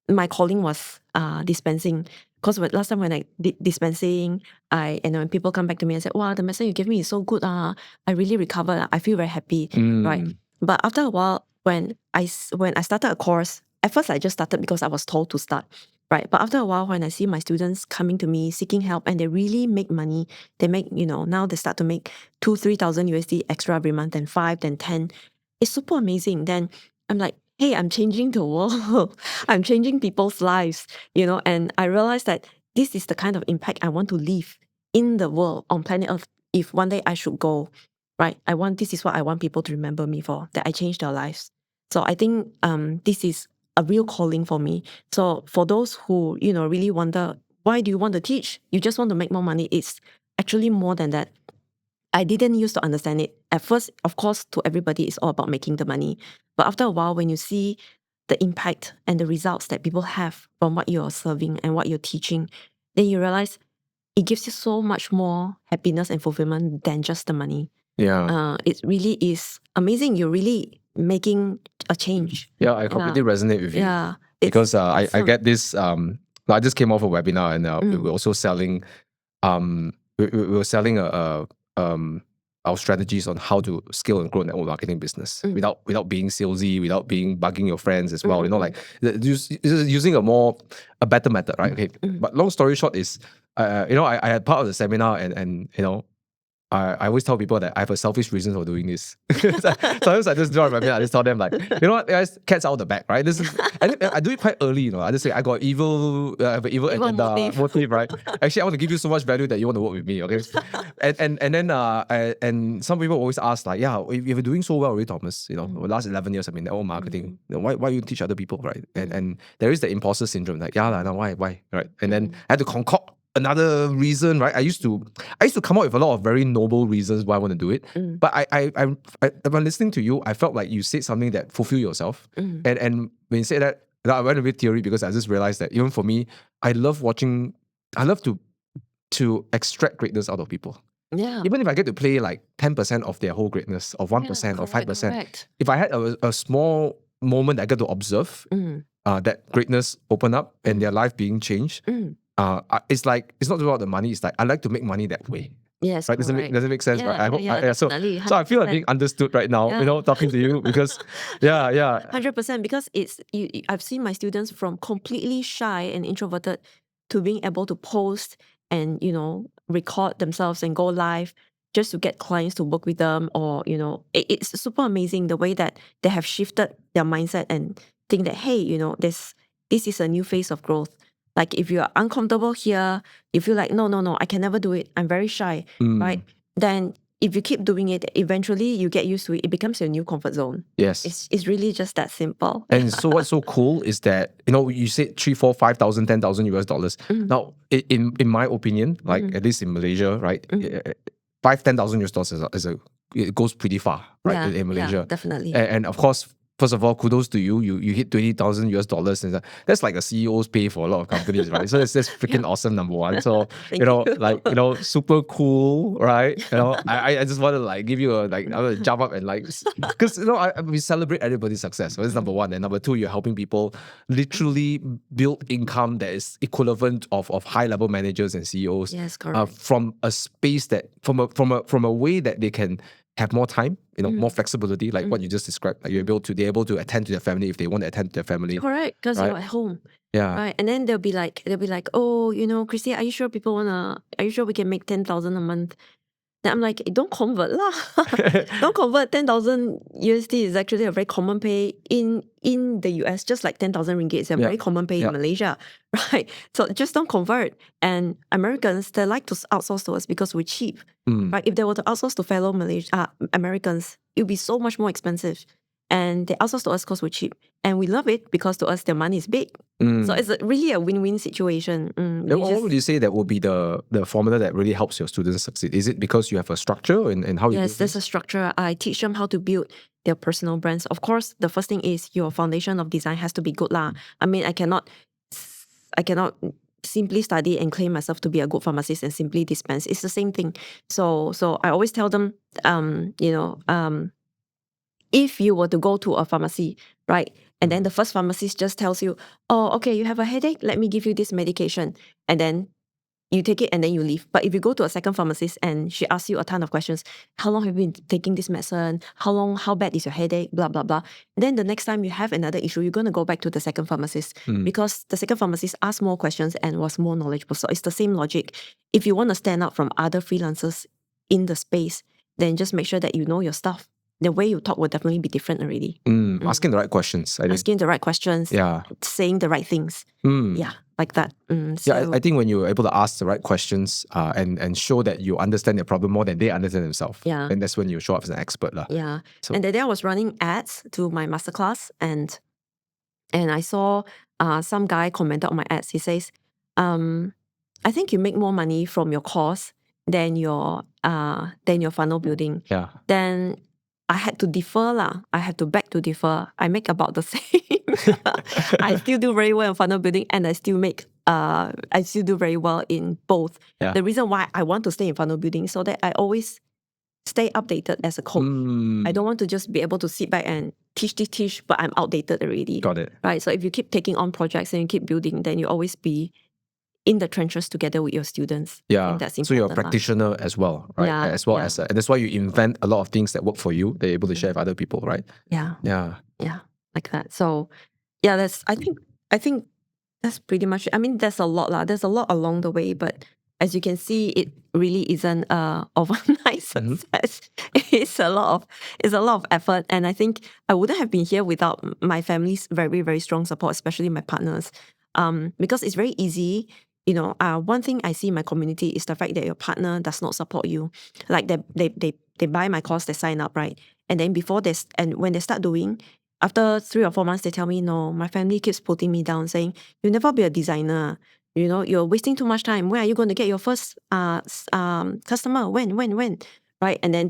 my calling was dispensing. Because last time when I did dispensing, and when people come back to me and say, wow, the medicine you gave me is so good. I really recovered. I feel very happy. Right. But after a while, when I started a course, at first I just started because I was told to start. Right. But after a while, when I see my students coming to me seeking help and they really make money, they make, now they start to make 2,000-3,000 USD extra every month, then 5, then 10. It's super amazing. Then I'm like, hey, I'm changing the world. I'm changing people's lives, and I realized that this is the kind of impact I want to leave in the world on planet Earth. If one day I should go, right? This is what I want people to remember me for, that I changed their lives. So I think this is a real calling for me. So for those who, really wonder, why do you want to teach? You just want to make more money. It's actually more than that. I didn't used to understand it. At first, of course, to everybody, it's all about making the money. But after a while, when you see the impact and the results that people have from what you're serving and what you're teaching, then you realize it gives you so much more happiness and fulfillment than just the money. Yeah. It really is amazing. You're really making a change. Yeah, I completely resonate with you. Yeah. Because I get this, I just came off a webinar and we were also selling, we were selling our strategies on how to scale and grow a network marketing business without being salesy, without being bugging your friends as well. Like using a better method, right? Okay. But long story short is, I had part of the seminar and I always tell people that I have a selfish reason for doing this. Sometimes I just draw a webinar, I just tell them like, you know what, guys, cat's out of the bag, right? I do it quite early, I just say I got I have an evil agenda, motive, right? Actually, I want to give you so much value that you want to work with me, okay? And some people always ask like, yeah, if you're doing so well already, Thomas, over the last 11 years, network marketing, why you teach other people, right? And there is the imposter syndrome, like, why, right? And then I had to concoct another reason, right? I used to come up with a lot of very noble reasons why I want to do it. But I when listening to you, I felt like you said something that fulfill yourself. And when you said that, I went a bit theory because I just realized that even for me, I love to extract greatness out of people. Yeah. Even if I get to play like 10% of their whole greatness, or 1% or 5%. Correct. If I had a small moment I get to observe that greatness open up and their life being changed. It's like, it's not about the money. It's like, I like to make money that way. Yes, right? Does it make sense? Yeah, Right? So I feel like 100%. being understood right now, talking to you because, 100%, because I've seen my students from completely shy and introverted to being able to post and, record themselves and go live just to get clients to work with them, or, it's super amazing the way that they have shifted their mindset and think that, hey, this is a new phase of growth. Like if you're uncomfortable here, you feel like, no, I can never do it. I'm very shy, right? Then if you keep doing it, eventually you get used to it. It becomes your new comfort zone. Yes. It's really just that simple. And so what's so cool is that, you said 3, 4, 5,000, 10,000 US dollars. Now, in my opinion, like at least in Malaysia, right, 5,000-10,000 US dollars it goes pretty far, right, in Malaysia. Yeah, definitely. And of course, first of all, kudos to you. You hit 20,000 US dollars, and that's like a CEO's pay for a lot of companies, right? So that's freaking awesome, number one. So super cool, right? I just want to like give you I want to jump up and like, because we celebrate everybody's success. So that's number one, and number two, you're helping people literally build income that is equivalent of high level managers and CEOs. Yes, correct. From a space that from a way that they can have more time, more flexibility, like what you just described. Like they're able to attend to their family if they want to attend to their family. Correct, because you're at home. Yeah. Right. And then they'll be like, oh, Kristy, are you sure we can make 10,000 a month? Then I'm like, don't convert lah. Don't convert. 10,000 USD is actually a very common pay in the US, just like 10,000 ringgit is a very common pay in Malaysia, right? So just don't convert. And Americans, they like to outsource to us because we're cheap, right? If they were to outsource to fellow Americans, it would be so much more expensive. And they outsource to us because we're cheap. And we love it because to us, their money is big. So it's really a win-win situation. Then what would you say that would be the formula that really helps your students succeed? Is it because you have a structure and how you Yes, there's a structure. I teach them how to build their personal brands. Of course, the first thing is your foundation of design has to be good lah. I mean, I cannot simply study and claim myself to be a good pharmacist and simply dispense. It's the same thing. So I always tell them, if you were to go to a pharmacy, right? And then the first pharmacist just tells you, oh, okay, you have a headache, let me give you this medication. And then you take it and then you leave. But if you go to a second pharmacist and she asks you a ton of questions, how long have you been taking this medicine? How bad is your headache? Blah, blah, blah. Then the next time you have another issue, you're going to go back to the second pharmacist because the second pharmacist asked more questions and was more knowledgeable. So it's the same logic. If you want to stand out from other freelancers in the space, then just make sure that you know your stuff. The way you talk will definitely be different already. Asking the right questions. Asking the right questions. Yeah. Saying the right things. Yeah, like that. I think when you're able to ask the right questions and show that you understand their problem more than they understand themselves, and that's when you show up as an expert. Yeah. So, and the day I was running ads to my masterclass and I saw some guy commented on my ads. He says, I think you make more money from your course than your funnel building. Yeah. Then I had to defer lah. I had to beg to defer. I make about the same. I still do very well in funnel building and I still do very well in both. Yeah. The reason why I want to stay in funnel building is so that I always stay updated as a coach. I don't want to just be able to sit back and teach, but I'm outdated already. Got it. Right. So if you keep taking on projects and you keep building, then you always be in the trenches together with your students. Yeah, that's important. So you're a practitioner as well, right? Yeah, and that's why you invent a lot of things that work for you. They're able to share with other people, right? Yeah, like that. So, I think that's pretty much it. I mean, there's a lot lah. There's a lot along the way, but as you can see, it really isn't overnight success. It's a lot of effort, and I think I wouldn't have been here without my family's very, very strong support, especially my partners. Because it's very easy. One thing I see in my community is the fact that your partner does not support you. Like they buy my course, they sign up, right? And then when they start doing, after 3 or 4 months, they tell me, no, my family keeps putting me down, saying, you'll never be a designer. You're wasting too much time. When are you going to get your first customer? When? Right? And then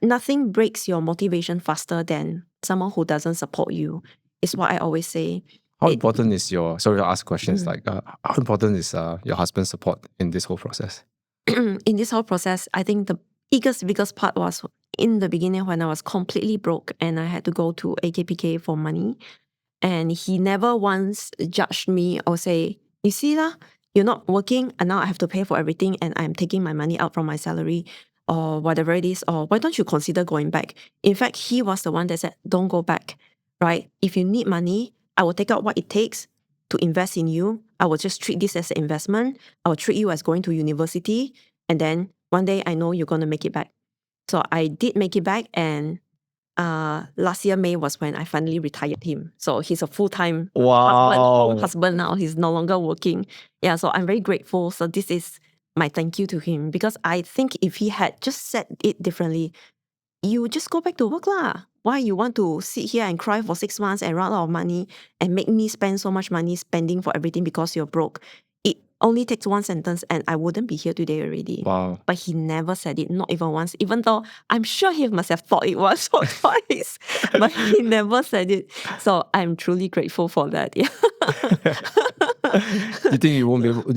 nothing breaks your motivation faster than someone who doesn't support you. Is what I always say. How important is sorry to ask questions, how important is your husband's support in this whole process? In this whole process, I think the biggest part was in the beginning when I was completely broke and I had to go to AKPK for money. And he never once judged me or say, you see lah, you're not working and now I have to pay for everything and I'm taking my money out from my salary or whatever it is, or why don't you consider going back? In fact, he was the one that said, don't go back. Right? If you need money, I will take out what it takes to invest in you. I will just treat this as an investment. I will treat you as going to university. And then one day I know you're going to make it back. So I did make it back. And last year, May was when I finally retired him. So he's a full-time husband now. He's no longer working. Yeah, so I'm very grateful. So this is my thank you to him. Because I think if he had just said it differently, you just go back to work lah. Why you want to sit here and cry for 6 months and run out of money and make me spend so much money spending for everything because you're broke? It only takes one sentence and I wouldn't be here today already. Wow. But he never said it, not even once, even though I'm sure he must have thought it once or twice. But he never said it. So I'm truly grateful for that. Yeah. You think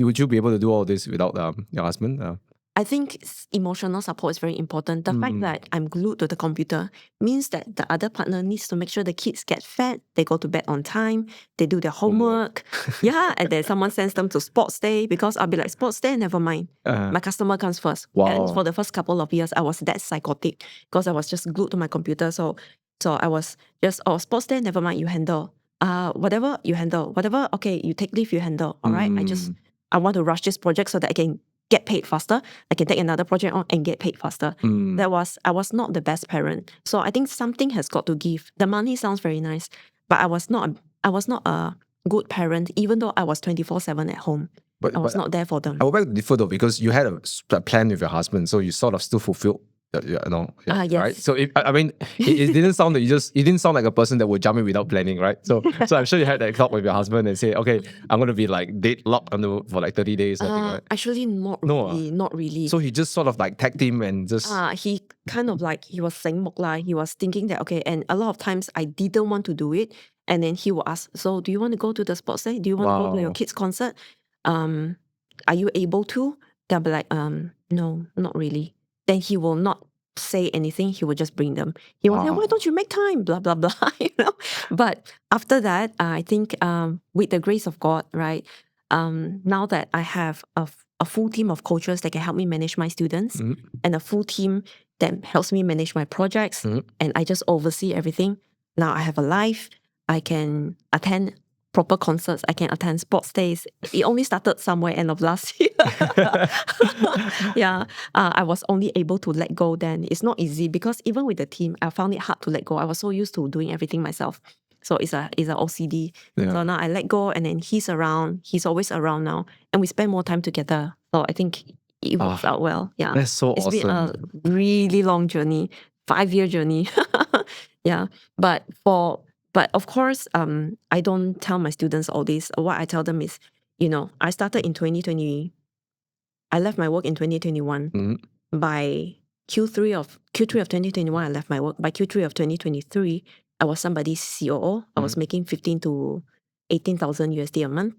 would you be able to do all this without your husband? I think emotional support is very important. The fact that I'm glued to the computer means that the other partner needs to make sure the kids get fed, they go to bed on time, they do their homework. And then someone sends them to sports day because I'll be like, sports day, never mind. My customer comes first. Wow. And for the first couple of years, I was that psychotic because I was just glued to my computer. So I was just, sports day, never mind, you handle. Whatever, you handle. Whatever, okay, you take leave, you handle. All right, I want to rush this project so that I can get paid faster. I can take another project on and get paid faster. Mm. I was not the best parent. So I think something has got to give. The money sounds very nice, but I was not a good parent, even though I was 24/7 at home. I was not there for them. I would like to differ though, because you had a plan with your husband, so you sort of still fulfilled. Yes. Right. So I mean, it didn't sound that you didn't sound like a person that would jump in without planning, right? So I'm sure you had that talk with your husband and say, okay, I'm going to be like deadlocked for like 30 days. I think, right? Actually, not really. So he just sort of like tagged him and just. He kind of like, he was saying mok lah. He was thinking that, okay, and a lot of times I didn't want to do it. And then he will ask, so do you want to go to the sports day? Do you want to go to your kids' concert? Are you able to? They'll be like, no, not really. Then he will not say anything. He will just bring them. He will say, why don't you make time? Blah, blah, blah, But after that, I think with the grace of God, right, now that I have a full team of coaches that can help me manage my students and a full team that helps me manage my projects, and I just oversee everything. Now I have a life. I can attend proper concerts. I can attend sports days. It only started somewhere end of last year. I was only able to let go then. It's not easy because even with the team, I found it hard to let go. I was so used to doing everything myself. So it's a OCD. Yeah. So now I let go, and then he's around. He's always around now, and we spend more time together. So I think it works out well. Yeah, that's so awesome. It's been a really long journey, 5-year journey. Yeah, but of course, I don't tell my students all this. What I tell them is, I started in 2020. I left my work in 2021. By Q3 of 2021, I left my work. By Q3 of 2023, I was somebody's COO. I was making 15 to 18,000 USD a month,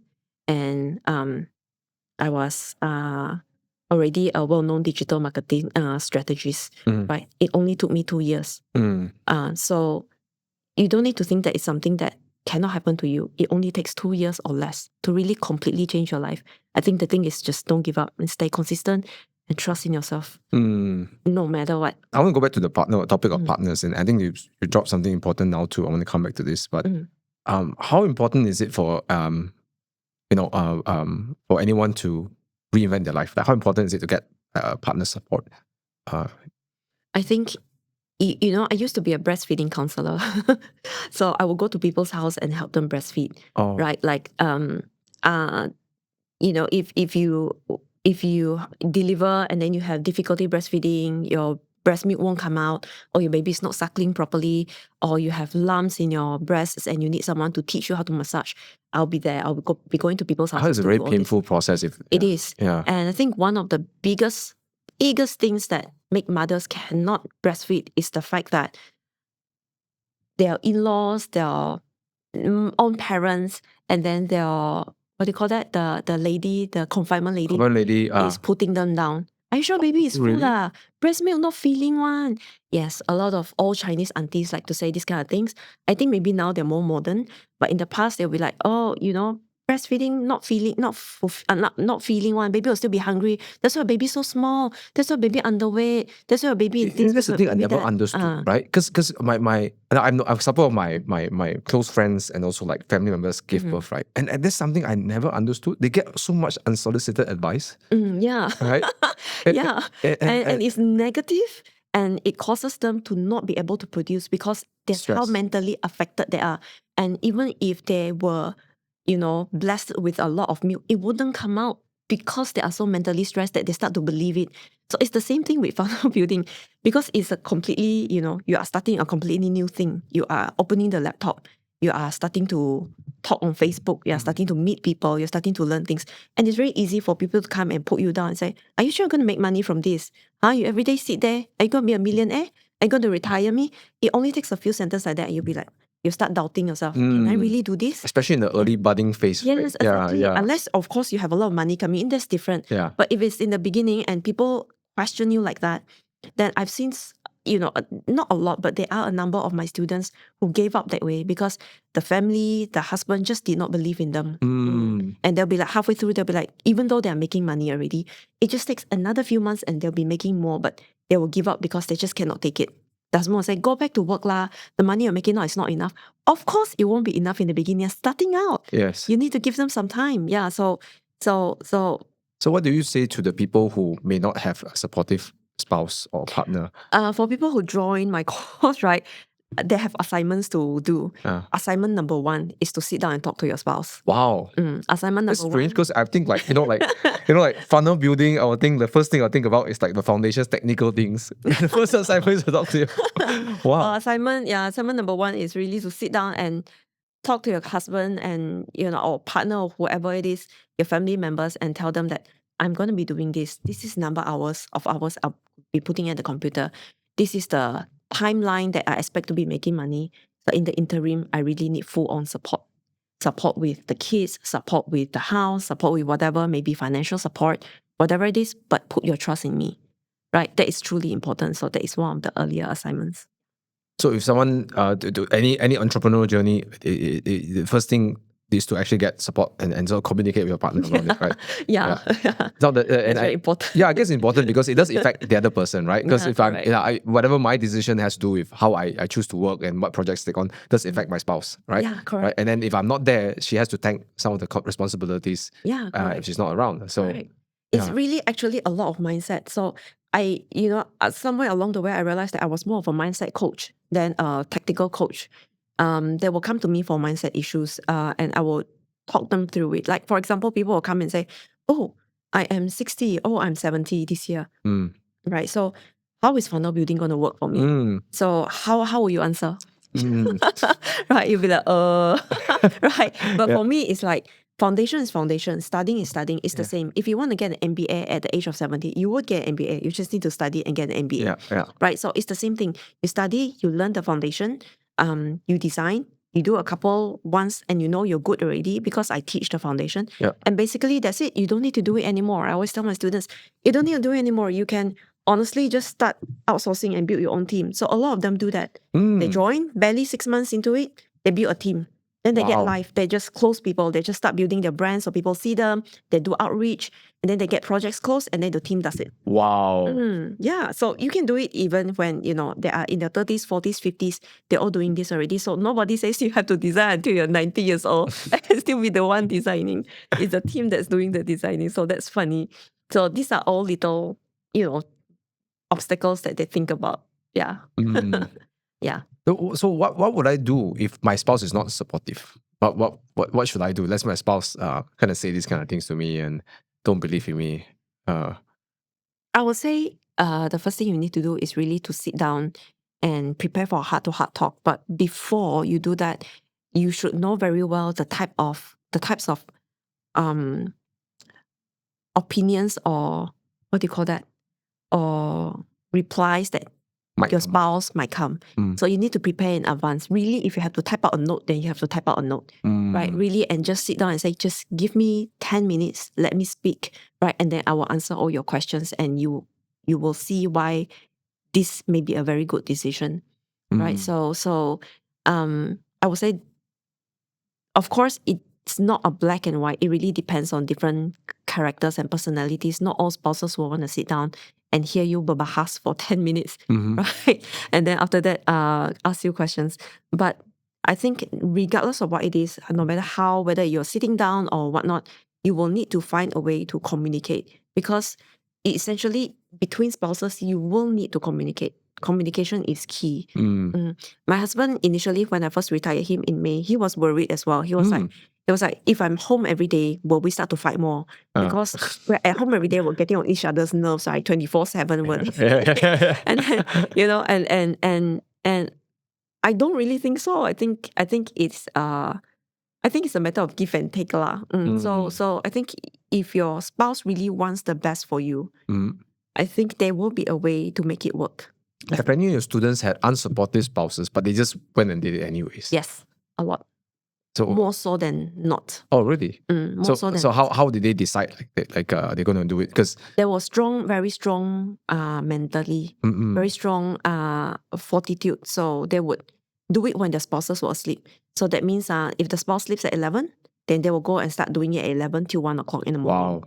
and I was already a well-known digital marketing strategist. Right? It only took me 2 years. So you don't need to think that it's something that cannot happen to you. It only takes 2 years or less to really completely change your life. I think the thing is just don't give up and stay consistent and trust in yourself, no matter what. I want to go back to the topic of partners, and I think you dropped something important now too. I want to come back to this, but how important is it for for anyone to reinvent their life? Like, how important is it to get partner support? I think, I used to be a breastfeeding counselor. So I would go to people's house and help them breastfeed. Right? Like, if you deliver and then you have difficulty breastfeeding, your breast milk won't come out, or your baby's not suckling properly, or you have lumps in your breasts and you need someone to teach you how to massage, I'll be there. I'll be going to people's houses. It's a very painful process. It is. Yeah. And I think one of the biggest things that make mothers cannot breastfeed is the fact that their in-laws, their own parents, and then their, what do you call that? The confinement lady is putting them down. Are you sure baby is full? Breast milk not feeling one. Yes, a lot of old Chinese aunties like to say these kind of things. I think maybe now they're more modern, but in the past they'll be like, breastfeeding, not feeling one. Baby will still be hungry. That's why baby's so small. That's why baby underweight. That's why baby is this. That's the thing I never understood, right? Because I've couple of my close friends and also like family members give birth, right? And that's something I never understood. They get so much unsolicited advice. Yeah. Right? Yeah. And it's negative, and it causes them to not be able to produce because that's how mentally affected they are. And even if they were blessed with a lot of milk, it wouldn't come out because they are so mentally stressed that they start to believe it. So it's the same thing with funnel building, because it's a completely, you are starting a completely new thing. You are opening the laptop. You are starting to talk on Facebook. You are starting to meet people. You're starting to learn things. And it's very easy for people to come and put you down and say, are you sure you're going to make money from this? You every day sit there? Are you going to be a millionaire? Are you going to retire me? It only takes a few sentences like that and you'll be like, you start doubting yourself. Can I really do this? Especially in the early budding phase. Yes, right? exactly. Yeah. Unless, of course, you have a lot of money coming in, that's different. Yeah. But if it's in the beginning and people question you like that, then I've seen, not a lot, but there are a number of my students who gave up that way because the family, the husband just did not believe in them. And they'll be like, halfway through, they'll be like, even though they're making money already, it just takes another few months and they'll be making more, but they will give up because they just cannot take it. Husband will say, go back to work lah. The money you're making now is not enough. Of course, it won't be enough in the beginning. You're starting out. Yes. You need to give them some time. Yeah. So So what do you say to the people who may not have a supportive spouse or partner? For people who join my course, right, they have assignments to do. Assignment number 1 is to sit down and talk to your spouse. Wow. Assignment That's number strange 1. because I think like funnel building, I would think the first thing I think about is like the foundation's technical things. The first assignment is to talk to you. Wow. Assignment number 1 is really to sit down and talk to your husband and or partner or whoever it is, your family members, and tell them that I'm going to be doing this. This is number hours I'll be putting at the computer. This is the timeline that I expect to be making money. So in the interim, I really need full-on support. Support with the kids, support with the house, support with whatever, maybe financial support, whatever it is, but put your trust in me. Right? That is truly important. So that is one of the earlier assignments. So if someone do any entrepreneurial journey, the first thing is to actually get support and sort of communicate with your partner about it, right? Yeah. So It's very important. Yeah, I guess it's important because it does affect the other person, right? Because if whatever my decision has to do with how I choose to work and what projects take on does affect my spouse, right? Yeah, correct. Right? And then if I'm not there, she has to tank some of the responsibilities if she's not around. So it's really actually a lot of mindset. So I, somewhere along the way, I realized that I was more of a mindset coach than a tactical coach. They will come to me for mindset issues, and I will talk them through it. Like, for example, people will come and say, oh, I am 60, oh, I'm 70 this year. Right? So how is funnel building going to work for me? So how will you answer? Right? You'll be like, right? But for me, it's like, foundation is foundation. Studying is studying. It's the same. If you want to get an MBA at the age of 70, you would get an MBA. You just need to study and get an MBA. Right? So it's the same thing. You study, you learn the foundation, you design, you do a couple once and you're good already because I teach the foundation. And basically that's it. You don't need to do it anymore. I always tell my students, you don't need to do it anymore. You can honestly just start outsourcing and build your own team. So a lot of them do that. They join, barely 6 months into it, they build a team. Then they get live. They just close people. They just start building their brand so people see them. They do outreach and then they get projects closed and then the team does it. Wow. Yeah. So you can do it even when, they are in their 30s, 40s, 50s. They're all doing this already. So nobody says you have to design until you're 90 years old and still be the one designing. It's the team that's doing the designing. So that's funny. So these are all little, obstacles that they think about. Yeah. Yeah. So what would I do if my spouse is not supportive? What should I do? Let's my spouse kind of say these kind of things to me and don't believe in me. I would say the first thing you need to do is really to sit down and prepare for a heart-to-heart talk. But before you do that, you should know very well the types of opinions or what do you call that? Or replies that your spouse might come. So you need to prepare in advance. Really, if you have to type out a note, then you have to type out a note. Right? Really, and just sit down and say, just give me 10 minutes, let me speak, right? And then I will answer all your questions and you will see why this may be a very good decision. Right? So I would say, of course, it's not a black and white. It really depends on different characters and personalities. Not all spouses will want to sit down and hear you bahas for 10 minutes, right? And then after that, ask you questions. But I think regardless of what it is, no matter how, whether you're sitting down or whatnot, you will need to find a way to communicate because essentially between spouses, you will need to communicate. Communication is key. My husband, initially, when I first retired him in May, he was worried as well. He was like, if I'm home every day, will we start to fight more? Because we're at home every day, we're getting on each other's nerves, right? 24/7. And I don't really think so. I think it's a matter of give and take lah. So I think if your spouse really wants the best for you, I think there will be a way to make it work. Have any of your students had unsupportive spouses, but they just went and did it anyways? Yes, a lot. So more so than not. Oh, really? So how did they decide they're going to do it? Because they were very strong mentally, very strong fortitude. So they would do it when their spouses were asleep. So that means if the spouse sleeps at 11, then they will go and start doing it at 11 till 1 o'clock in the morning.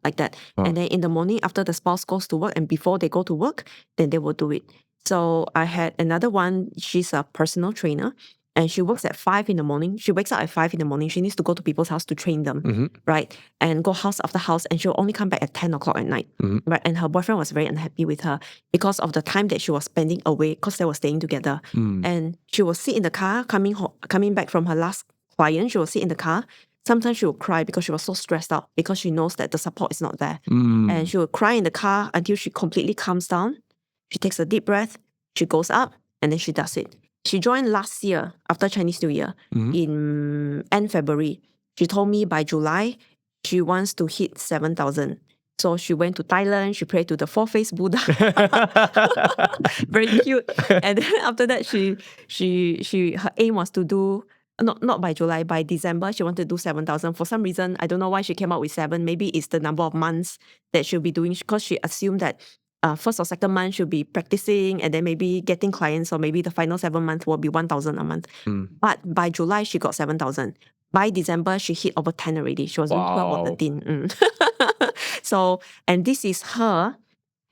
Like that. And then in the morning, after the spouse goes to work and before they go to work, then they will do it. So I had another one, she's a personal trainer. and she works at 5 in the morning. She wakes up at 5 in the morning. She needs to go to people's house to train them, right? And go house after house, and she'll only come back at 10 o'clock at night, right? And her boyfriend was very unhappy with her because of the time that she was spending away, because they were staying together. And she will sit in the car coming back from her last client. She will sit in the car. Sometimes she will cry because she was so stressed out because she knows that the support is not there. And she will cry in the car until she completely calms down. She takes a deep breath. She goes up, and then she does it. She joined last year after Chinese New Year in end February. She told me by July she wants to hit 7,000. So she went to Thailand. She prayed to the four-faced Buddha. Very cute. And then after that, her aim was to do not by July, by December she wanted to do 7,000. For some reason, I don't know why she came up with 7. Maybe it's the number of months that she'll be doing, because she assumed that first or second month she'll be practicing and then maybe getting clients, or maybe the final 7 months will be 1,000 a month. But by July she got 7,000. By December she hit over 10 already. She was doing 12 or 13. So, and this is her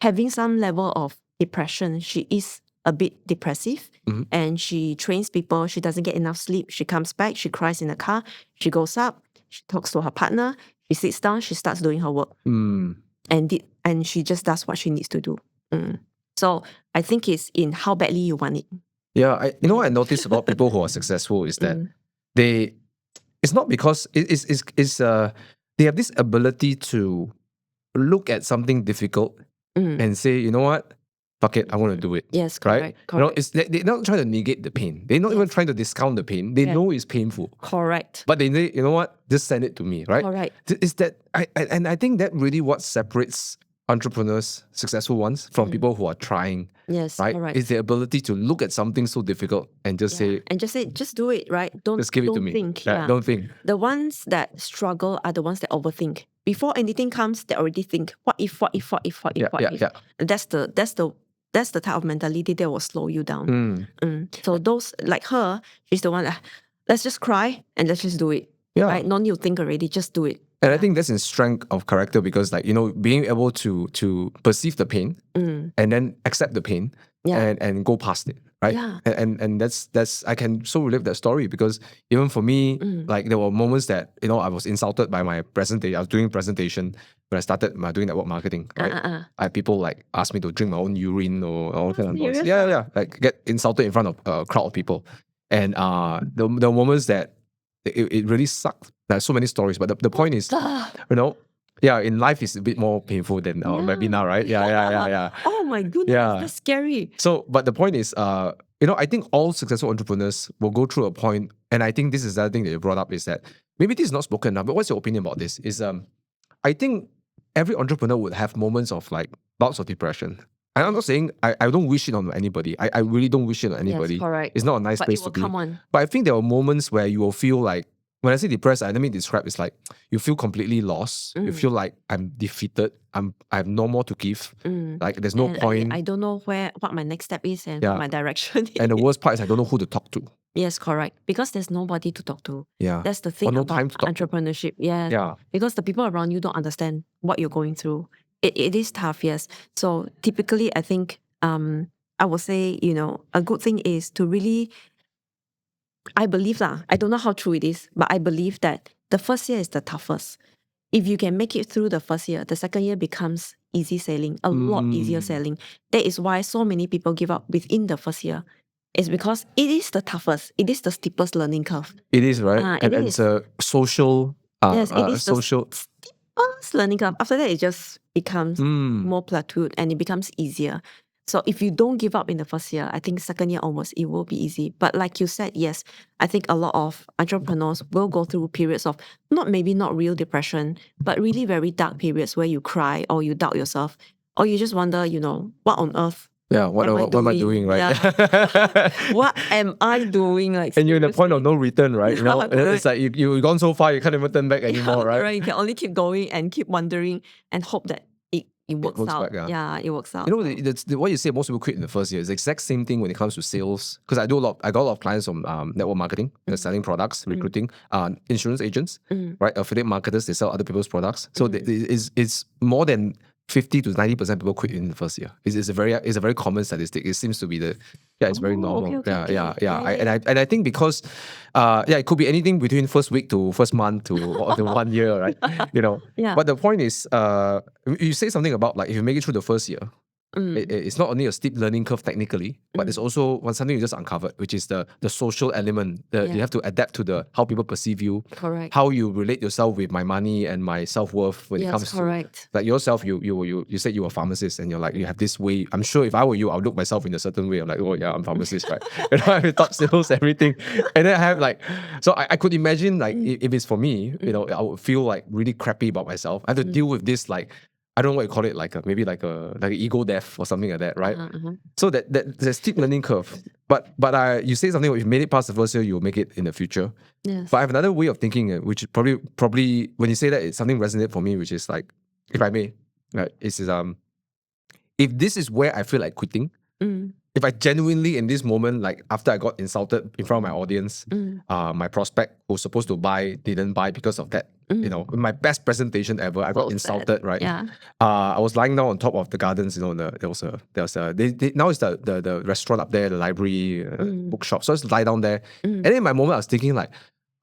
having some level of depression. She is a bit depressive, and she trains people. She doesn't get enough sleep. She comes back, she cries in the car, she goes up, she talks to her partner, she sits down, she starts doing her work. And she just does what she needs to do. So I think it's in how badly you want it. Yeah, you know what I noticed about people who are successful is that it's not because they have this ability to look at something difficult and say, you know what, fuck it, I want to do it. Yes, correct. Right? You know, they're not trying to negate the pain. They're not even trying to discount the pain. They know it's painful. Correct. But they say, you know what, just send it to me, right? Correct. Is that I think that really what separates entrepreneurs, successful ones, from people who are trying. Yes, right? correct. Is the ability to look at something so difficult and just say, just do it, right? just give it to me. Think. Don't think. The ones that struggle are the ones that overthink. Before anything comes, they already think, what if? That's the type of mentality that will slow you down. So those like her, she's the one that, let's just cry and let's just do it. Yeah. Right? No need to think already, just do it. And I think that's in strength of character, because like, you know, being able to perceive the pain and then accept the pain and go past it, right? Yeah. And that's I can so relate that story, because even for me, like there were moments that, you know, I was insulted by my presentation. I was doing presentation when I started doing network marketing, right? I had people like ask me to drink my own urine or all kind of nonsense. Yeah. Like get insulted in front of a crowd of people. And the moments that it really sucked. There's so many stories, but the point is, you know, in life is a bit more painful than our webinar, right? Yeah. Oh my goodness, that's scary. So, but the point is, you know, I think all successful entrepreneurs will go through a point, and I think this is the other thing that you brought up, is that maybe this is not spoken enough, but what's your opinion about this? Is I think every entrepreneur would have moments of like bouts of depression. I'm not saying I don't wish it on anybody. I really don't wish it on anybody. Yes, correct. It's not a nice place to be. But I think there are moments where you will feel like, when I say depressed, I don't mean describe, it's like you feel completely lost. You feel like I'm defeated. I have no more to give. Like there's no point. I don't know what my next step is and what my direction is. And the worst part is I don't know who to talk to. Yes, correct. Because there's nobody to talk to. Yeah. That's the thing about entrepreneurship. Yeah. Because the people around you don't understand what you're going through. It is tough, yes. So typically, I think I would say, you know, a good thing is to really, I believe I don't know how true it is, but I believe that the first year is the toughest. If you can make it through the first year, the second year becomes easy sailing, a lot easier sailing. That is why so many people give up within the first year. It's because it is the toughest. It is the steepest learning curve. It is, right? And it's a social... yes, it is the steepest learning curve. After that, it just becomes more plateaued and it becomes easier. So if you don't give up in the first year, I think second year onwards, it will be easy. But like you said, yes, I think a lot of entrepreneurs will go through periods of not real depression, but really very dark periods where you cry or you doubt yourself or you just wonder, you know, what on earth? Yeah, what am I doing, right? Yeah. What am I doing? Like, and you're in a point of no return, right? You know, it's like you've gone so far, you can't even turn back anymore, right? Right. You can only keep going and keep wondering and hope that it works out. Back, yeah, it works out. You know, what you say, most people quit in the first year. It's the exact same thing when it comes to sales. Because I got a lot of clients from network marketing, selling products, recruiting, insurance agents, right? Affiliate marketers, they sell other people's products. So it's more than 50 to 90% people quit in the first year. It's a very common statistic. It seems to be it's very normal. Okay. And I think because it could be anything between first week to first month to 1 year, right? Yeah. But the point is, you say something about like if you make it through the first year, it's not only a steep learning curve technically, but it's also something you just uncovered, which is the social element. You have to adapt to how people perceive you, Correct. how you relate yourself with my money and my self-worth when it comes to like yourself. You said you were a pharmacist and you're like, you have this way. I'm sure if I were you, I'll look myself in a certain way. I'm like, oh yeah, I'm a pharmacist, right? I have top sales, everything. And then I have like, so I could imagine like if it's for me, I would feel like really crappy about myself. I have to deal with this like, I don't know what you call it, maybe like an ego death or something like that, right? So that there's a steep learning curve. But you say something, if you made it past the first year, you'll make it in the future. Yes. But I have another way of thinking, which probably when you say that, it's something resonate for me, which is like, if I may, right? If this is where I feel like quitting, if I genuinely in this moment, like after I got insulted in front of my audience, my prospect who was supposed to buy didn't buy because of that. My best presentation ever, I got insulted, right? Yeah. I was lying down on top of the gardens, now it's the restaurant up there, the library, bookshop. So I just lie down there. And then in my moment, I was thinking like,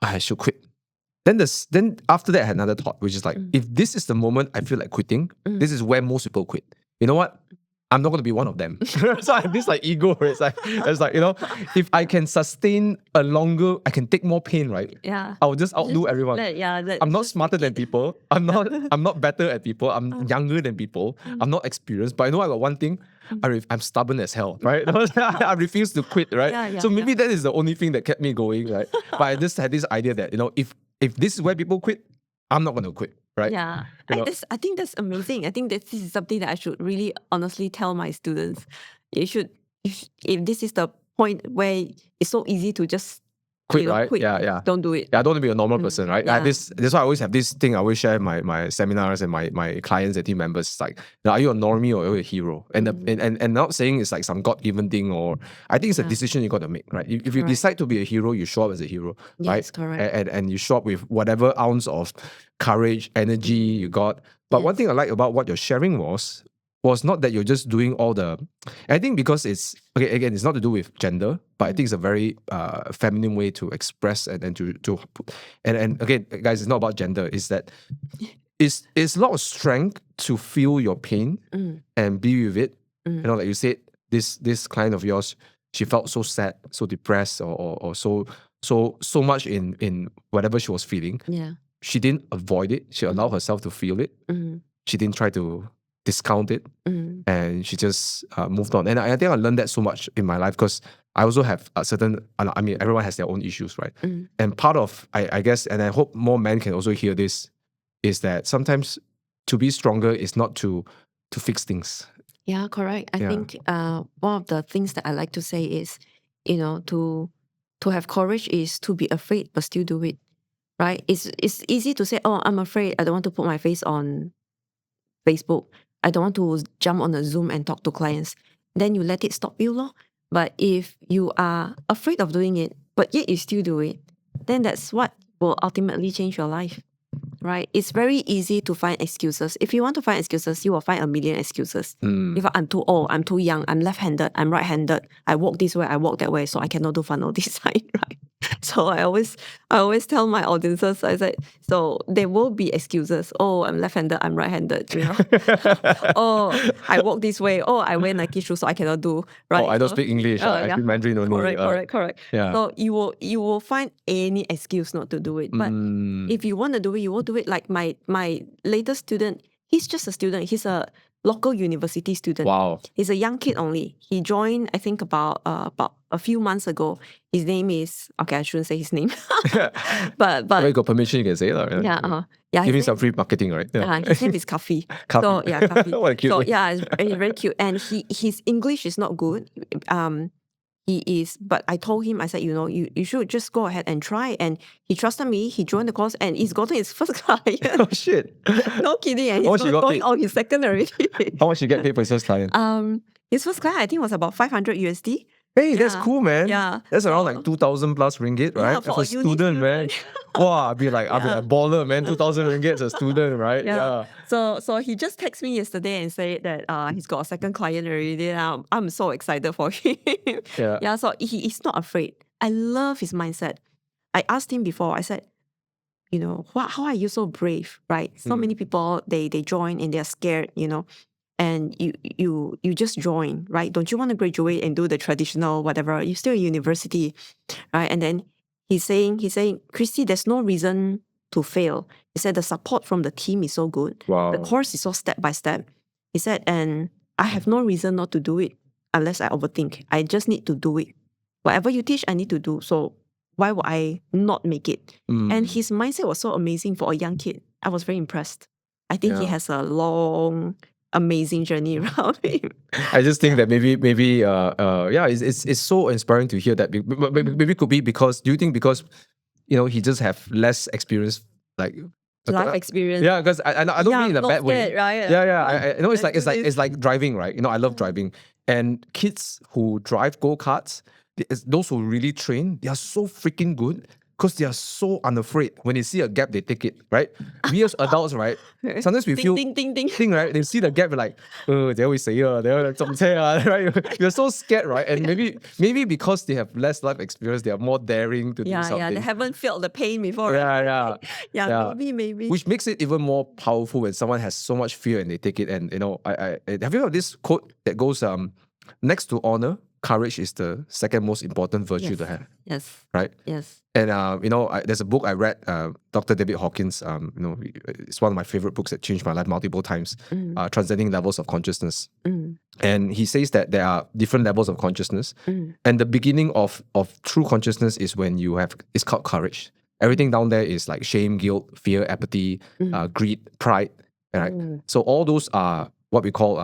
I should quit. Then after that, I had another thought, which is like, if this is the moment I feel like quitting, this is where most people quit. You know what? I'm not going to be one of them. So I have this like ego. It's like if I can sustain a longer, I can take more pain, right? Yeah. I will just outdo everyone. I'm not smarter than people. I'm not better at people. I'm younger than people. I'm not experienced. But I know I got one thing. I'm stubborn as hell, right? I refuse to quit, right? So maybe that is the only thing that kept me going, right? But I just had this idea that, if this is where people quit, I'm not going to quit. Right? Yeah. I think that's amazing. I think that this is something that I should really honestly tell my students. If this is the point where it's so easy to just quit, right? Quit. Yeah. Don't do it. Yeah, I don't want to be a normal person, right? That's why I always have this thing I always share in my seminars and my clients and team members. It's like, are you a normie or are you a hero? And not saying it's like some God-given thing, or I think it's a decision you got to make, right? If you decide to be a hero, you show up as a hero, right? Yes, correct. And you show up with whatever ounce of courage, energy you got. But one thing I like about what you're sharing was not that you're just doing all the... I think because it's... Okay, again, it's not to do with gender, but I think it's a very feminine way to express and to and again, guys, it's not about gender. It's that it's a lot of strength to feel your pain and be with it. Like you said, this client of yours, she felt so sad, so depressed, or so much in whatever she was feeling. Yeah. She didn't avoid it. She allowed herself to feel it. She didn't try to discount it, and she just moved on. And I think I learned that so much in my life, because I also have a certain... I mean, everyone has their own issues, right? And part of, I guess, and I hope more men can also hear this, is that sometimes to be stronger is not to fix things. Yeah, correct. I think one of the things that I like to say is, to have courage is to be afraid but still do it. Right? It's easy to say, oh, I'm afraid. I don't want to put my face on Facebook. I don't want to jump on a Zoom and talk to clients. Then you let it stop you, lor. But if you are afraid of doing it, but yet you still do it, then that's what will ultimately change your life. Right? It's very easy to find excuses. If you want to find excuses, you will find a million excuses. If I'm too old, I'm too young, I'm left-handed, I'm right-handed, I walk this way, I walk that way, so I cannot do funnel design, right? So I always tell my audiences, I said, so there will be excuses. Oh, I'm left-handed, I'm right-handed, Oh, I walk this way. Oh, I wear Nike shoes, so I cannot do, right? Oh, I don't speak English. I speak Mandarin only. Correct. Yeah. So you will find any excuse not to do it. But if you want to do it, you will do it. Like my latest student, he's just a student. He's a local university student. Wow. He's a young kid only. He joined, I think, about a few months ago. His name is... Okay, I shouldn't say his name. but if you got permission, you can say it. Right? Yeah. Give me some free marketing, right? Yeah. His name is Coffee. Coffee. So, Coffee. What a cute name. It's very cute. And his English is not good. He is, but I told him, I said, you should just go ahead and try. And he trusted me. He joined the course and he's gotten his first client. Oh, shit. No kidding. And he's going on his second already. How much you get paid for his first client? His first client, I think, was about 500 USD. Hey, that's Yeah. cool, man. Yeah. That's around like 2,000 plus ringgit, right? Yeah, for a a uni student, man. Wow, I'd be like Yeah. a baller, man. 2,000 ringgit as a student, right? Yeah. So he just texted me yesterday and said that he's got a second client already. And I'm so excited for him. Yeah. Yeah. So he's not afraid. I love his mindset. I asked him before. I said, you know, how are you so brave, right? So many people they join and they're scared, you know, and you just join, right? Don't you want to graduate and do the traditional whatever? You're still in university, right? And then he's saying, Kristy, there's no reason to fail. He said the support from the team is so good. Wow. The course is so step by step. He said, and I have no reason not to do it unless I overthink. I just need to do it. Whatever you teach, I need to do. So why would I not make it? And his mindset was so amazing for a young kid. I was very impressed. I think he Yeah. has a long, amazing journey around him. I just think that maybe it's so inspiring to hear that. Maybe it could be because, do you think because, you know, he just have less experience, like Life experience. Yeah, because I don't mean in a not bad way. scared, right? I know it's Let's do it's like driving, right? You know, I love driving, and kids who drive go-karts, those who really train, they are so freaking good because they are so unafraid. When they see a gap, they take it, right? We as adults, right? Sometimes we feel Ding. right? They see the gap, we're like, they always say, right? You're so scared, right? And maybe because they have less life experience, they are more daring to do something. Yeah, they haven't felt the pain before. Yeah. Maybe. Which makes it even more powerful when someone has so much fear and they take it. And you know, I have you heard of this quote that goes, next to honor, courage is the second most important virtue to have. Yes. Right? Yes. And you know, there's a book I read, Dr. David Hawkins. You know, it's one of my favorite books that changed my life multiple times. Transcending levels of consciousness. And he says that there are different levels of consciousness, and the beginning of true consciousness is when you have, it's called courage. Everything down there is like shame, guilt, fear, apathy, greed, pride. Right? So all those are what we call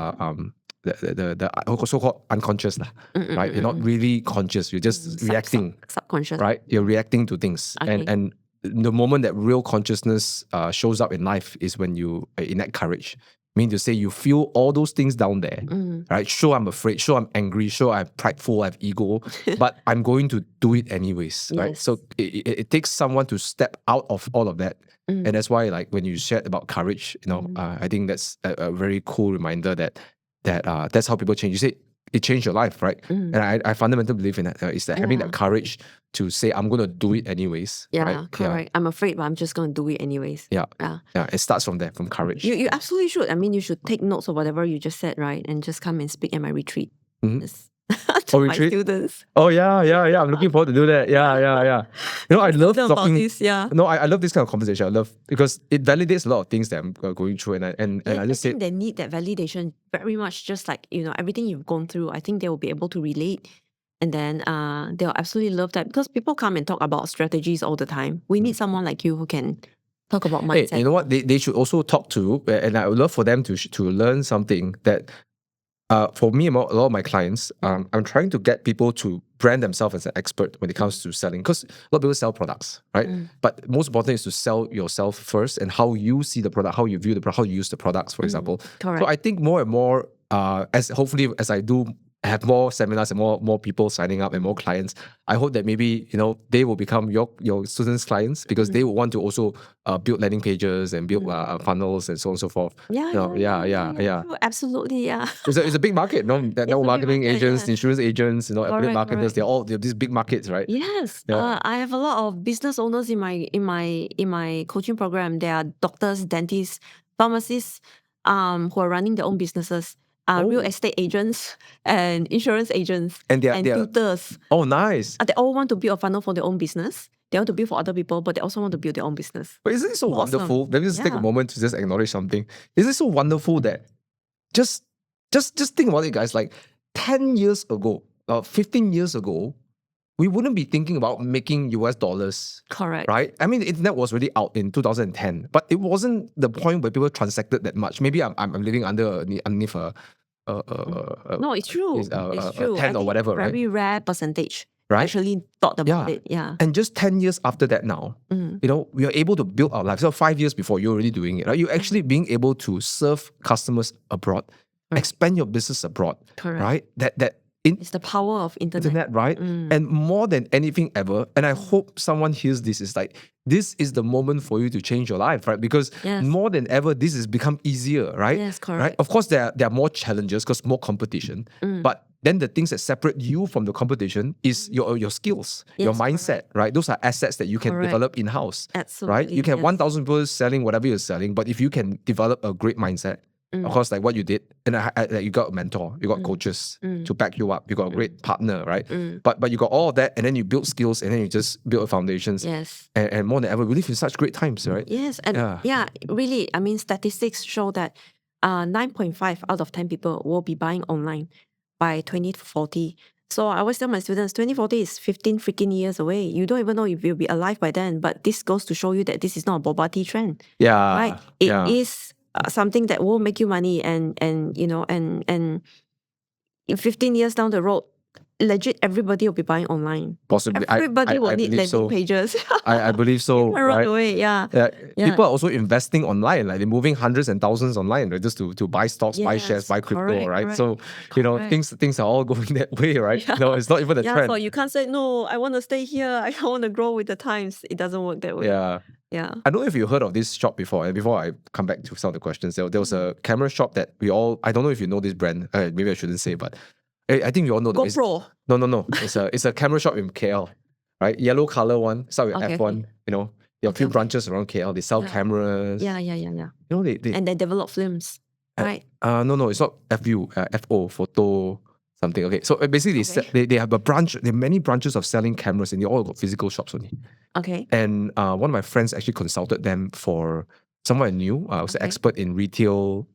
the so-called unconscious, right? You're not really conscious. You're just reacting. Subconscious. Right? You're reacting to things. Okay. And the moment that real consciousness shows up in life is when you enact courage. Mean to say you feel all those things down there, right? Sure, I'm afraid. Sure, I'm angry. Sure, I'm prideful. I have ego. But I'm going to do it anyways, right? Yes. So it takes someone to step out of all of that. And that's why, like, when you shared about courage, you know, I think that's a very cool reminder that that's how people change. You say it changed your life, right? And I fundamentally believe in that. Is that having that courage to say, I'm going to do it anyways. Yeah, right? correct. I'm afraid, but I'm just going to do it anyways. Yeah. It starts from there, from courage. You absolutely should. I mean, you should take notes of whatever you just said, right? And just come and speak at my retreat. Yes. To my retreat? students. Oh, yeah. I'm looking forward to do that. Yeah. You know, I love talking about this, No, I love this kind of conversation. I love, because it validates a lot of things that I'm going through. And I just think they need that validation very much, just like, you know, everything you've gone through. I think they will be able to relate. And then they'll absolutely love that, because people come and talk about strategies all the time. We need someone like you who can talk about mindset. Hey, you know what? They should also talk to, and I would love for them to learn something that, for me and a lot of my clients, I'm trying to get people to brand themselves as an expert when it comes to selling. Because a lot of people sell products, right? But most important is to sell yourself first, and how you see the product, how you view the product, how you use the products, for example. Correct. So I think more and more, as I do have more seminars and more people signing up and more clients, I hope that maybe, you know, they will become your students' clients, because they will want to also build landing pages and build funnels and so on and so forth. Yeah. True, absolutely, yeah. It's a big market, no? Network marketing market, agents, insurance agents, you know, affiliate Correct. marketers. They're these big markets, right? Yes. Yeah. I have a lot of business owners in my coaching program. They are doctors, dentists, pharmacists, who are running their own businesses. Real estate agents and insurance agents and tutors. Oh, nice. They all want to build a funnel for their own business. They want to build for other people, but they also want to build their own business. But isn't it so Awesome. wonderful? Let me just take a moment to just acknowledge something. Isn't it so wonderful that just think about it, guys. Like 10 years ago, 15 years ago, we wouldn't be thinking about making US dollars. Correct. Right? I mean, the internet was already out in 2010, but it wasn't the point where people transacted that much. Maybe I'm living underneath a no, it's true. It's true. 10 or whatever, right? Very rare percentage. Right? Actually thought about it. Yeah. And just 10 years after that now, you know, we are able to build our life. So 5 years before, you're already doing it, right? You're actually being able to serve customers abroad, expand your business abroad, Correct. right? That It's the power of internet. right? And more than anything ever, and I hope someone hears this, is like, this is the moment for you to change your life, right? Because Yes. more than ever, this has become easier, right? Yes, correct. Right? Of course, there are more challenges because more competition. But then the things that separate you from the competition is your skills, your Yes, mindset, correct. right? Those are assets that you can Correct. develop in-house, right? Absolutely, You can have yes. 1,000 people selling whatever you're selling, but if you can develop a great mindset, of course, like what you did, and you got a mentor, you got coaches to back you up, you got a great partner, right? But you got all of that, and then you build skills, and then you just build foundations. Yes. And more than ever, we live in such great times, right? Yes, and really, I mean, statistics show that 9.5 out of 10 people will be buying online by 2040. So I always tell my students, 2040 is 15 freaking years away. You don't even know if you'll be alive by then. But this goes to show you that this is not a boba tea trend. Yeah. Right? It is something that will make you money, and in 15 years down the road, legit everybody will be buying online. Possibly. Everybody will need landing pages. I believe so. Run Right? away, yeah. People are also investing online, like they're moving hundreds and thousands online, right? Just to buy stocks, buy shares, buy crypto, right? Correct. So, things are all going that way, right? Yeah. No, it's not even a trend. So you can't say, no, I want to stay here. I don't want to grow with the times. It doesn't work that way. Yeah. Yeah. I don't know if you heard of this shop before. And before I come back to some of the questions, there was a camera shop that I don't know if you know this brand. Maybe I shouldn't say, but I think you all know. GoPro. No. It's a camera shop in KL, right? Yellow color one. Start with F1. There are a few branches around KL. They sell cameras. Yeah. They And they develop films, right? No, it's not FO, photo something. Okay, so basically they have a branch. There are many branches of selling cameras, and they all got physical shops only. Okay. And one of my friends actually consulted them for someone I knew. Was an expert in retail.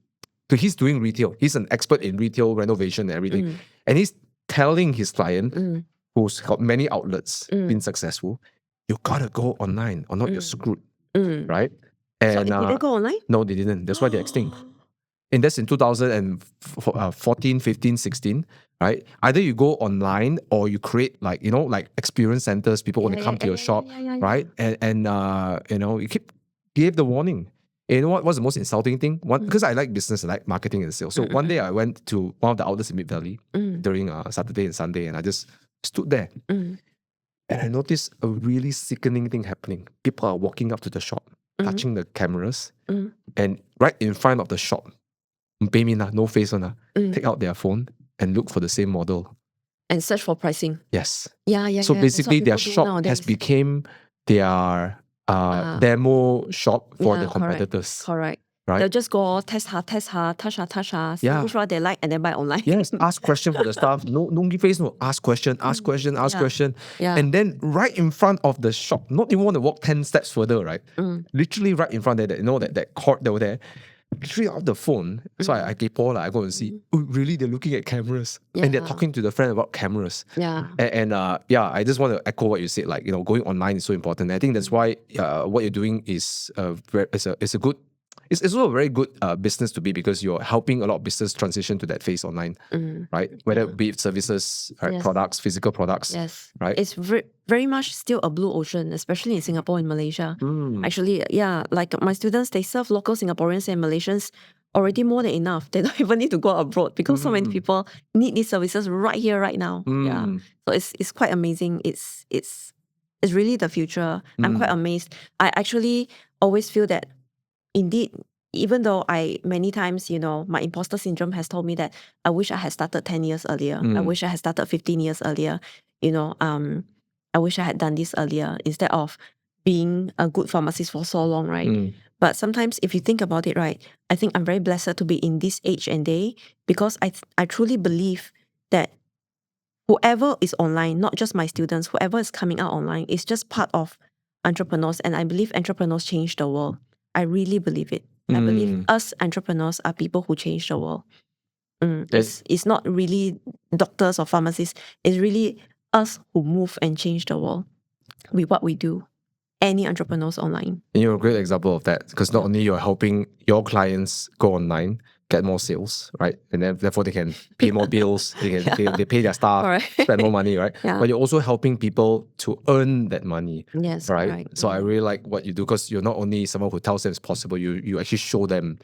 So he's doing retail. He's an expert in retail renovation and everything. And he's telling his client, who's got many outlets, been successful, you gotta go online or not you're screwed. Right? And so did they go online? No, they didn't. That's why they're extinct. And that's in 2014, 15, 16, right? Either you go online or you create like experience centers. People want to come to your shop, right? And you gave the warning. And you know what was the most insulting thing? Because I like business, I like marketing and sales. So one day I went to one of the outlets in Mid Valley during Saturday and Sunday, and I just stood there. And I noticed a really sickening thing happening. People are walking up to the shop, touching the cameras, and right in front of the shop, no face on, take out their phone and look for the same model. And search for pricing. Yes. Yeah. So basically their shop has become their demo shop for the competitors. Correct. Right? They'll just go test her, touch her, see which one they like, and then buy online. Yes, ask question for the staff. No, don't give face, no. Ask question. Yeah. And then right in front of the shop, not even want to walk 10 steps further, right? Literally right in front there, that court over there. Literally off the phone. So I gave Paul, I go and see. Oh, really? They're looking at cameras. And they're talking to the friend about cameras. Yeah. And I just want to echo what you said. Like, going online is so important. And I think that's why what you're doing is it's also a very good business to be, because you're helping a lot of business transition to that phase online, right? Whether it be services, right, products, physical products, right? It's very much still a blue ocean, especially in Singapore and Malaysia. Actually, like my students, they serve local Singaporeans and Malaysians already more than enough. They don't even need to go abroad because so many people need these services right here, right now. Yeah, so it's quite amazing. It's really the future. I'm quite amazed. I actually always feel that, indeed, even though many times, my imposter syndrome has told me that I wish I had started 10 years earlier. I wish I had started 15 years earlier. I wish I had done this earlier instead of being a good pharmacist for so long, right? But sometimes if you think about it, right, I think I'm very blessed to be in this age and day, because I truly believe that whoever is online, not just my students, whoever is coming out online is just part of entrepreneurs. And I believe entrepreneurs change the world. I really believe it. I believe us entrepreneurs are people who change the world. It's not really doctors or pharmacists. It's really us who move and change the world with what we do. Any entrepreneurs online. And you're a great example of that, because not only you're helping your clients go online, get more sales, right? And then therefore they can pay more bills, they pay their staff, Correct. spend more money, right? Yeah. But you're also helping people to earn that money, Yes, right? correct. So I really like what you do because you're not only someone who tells them it's possible, you actually show them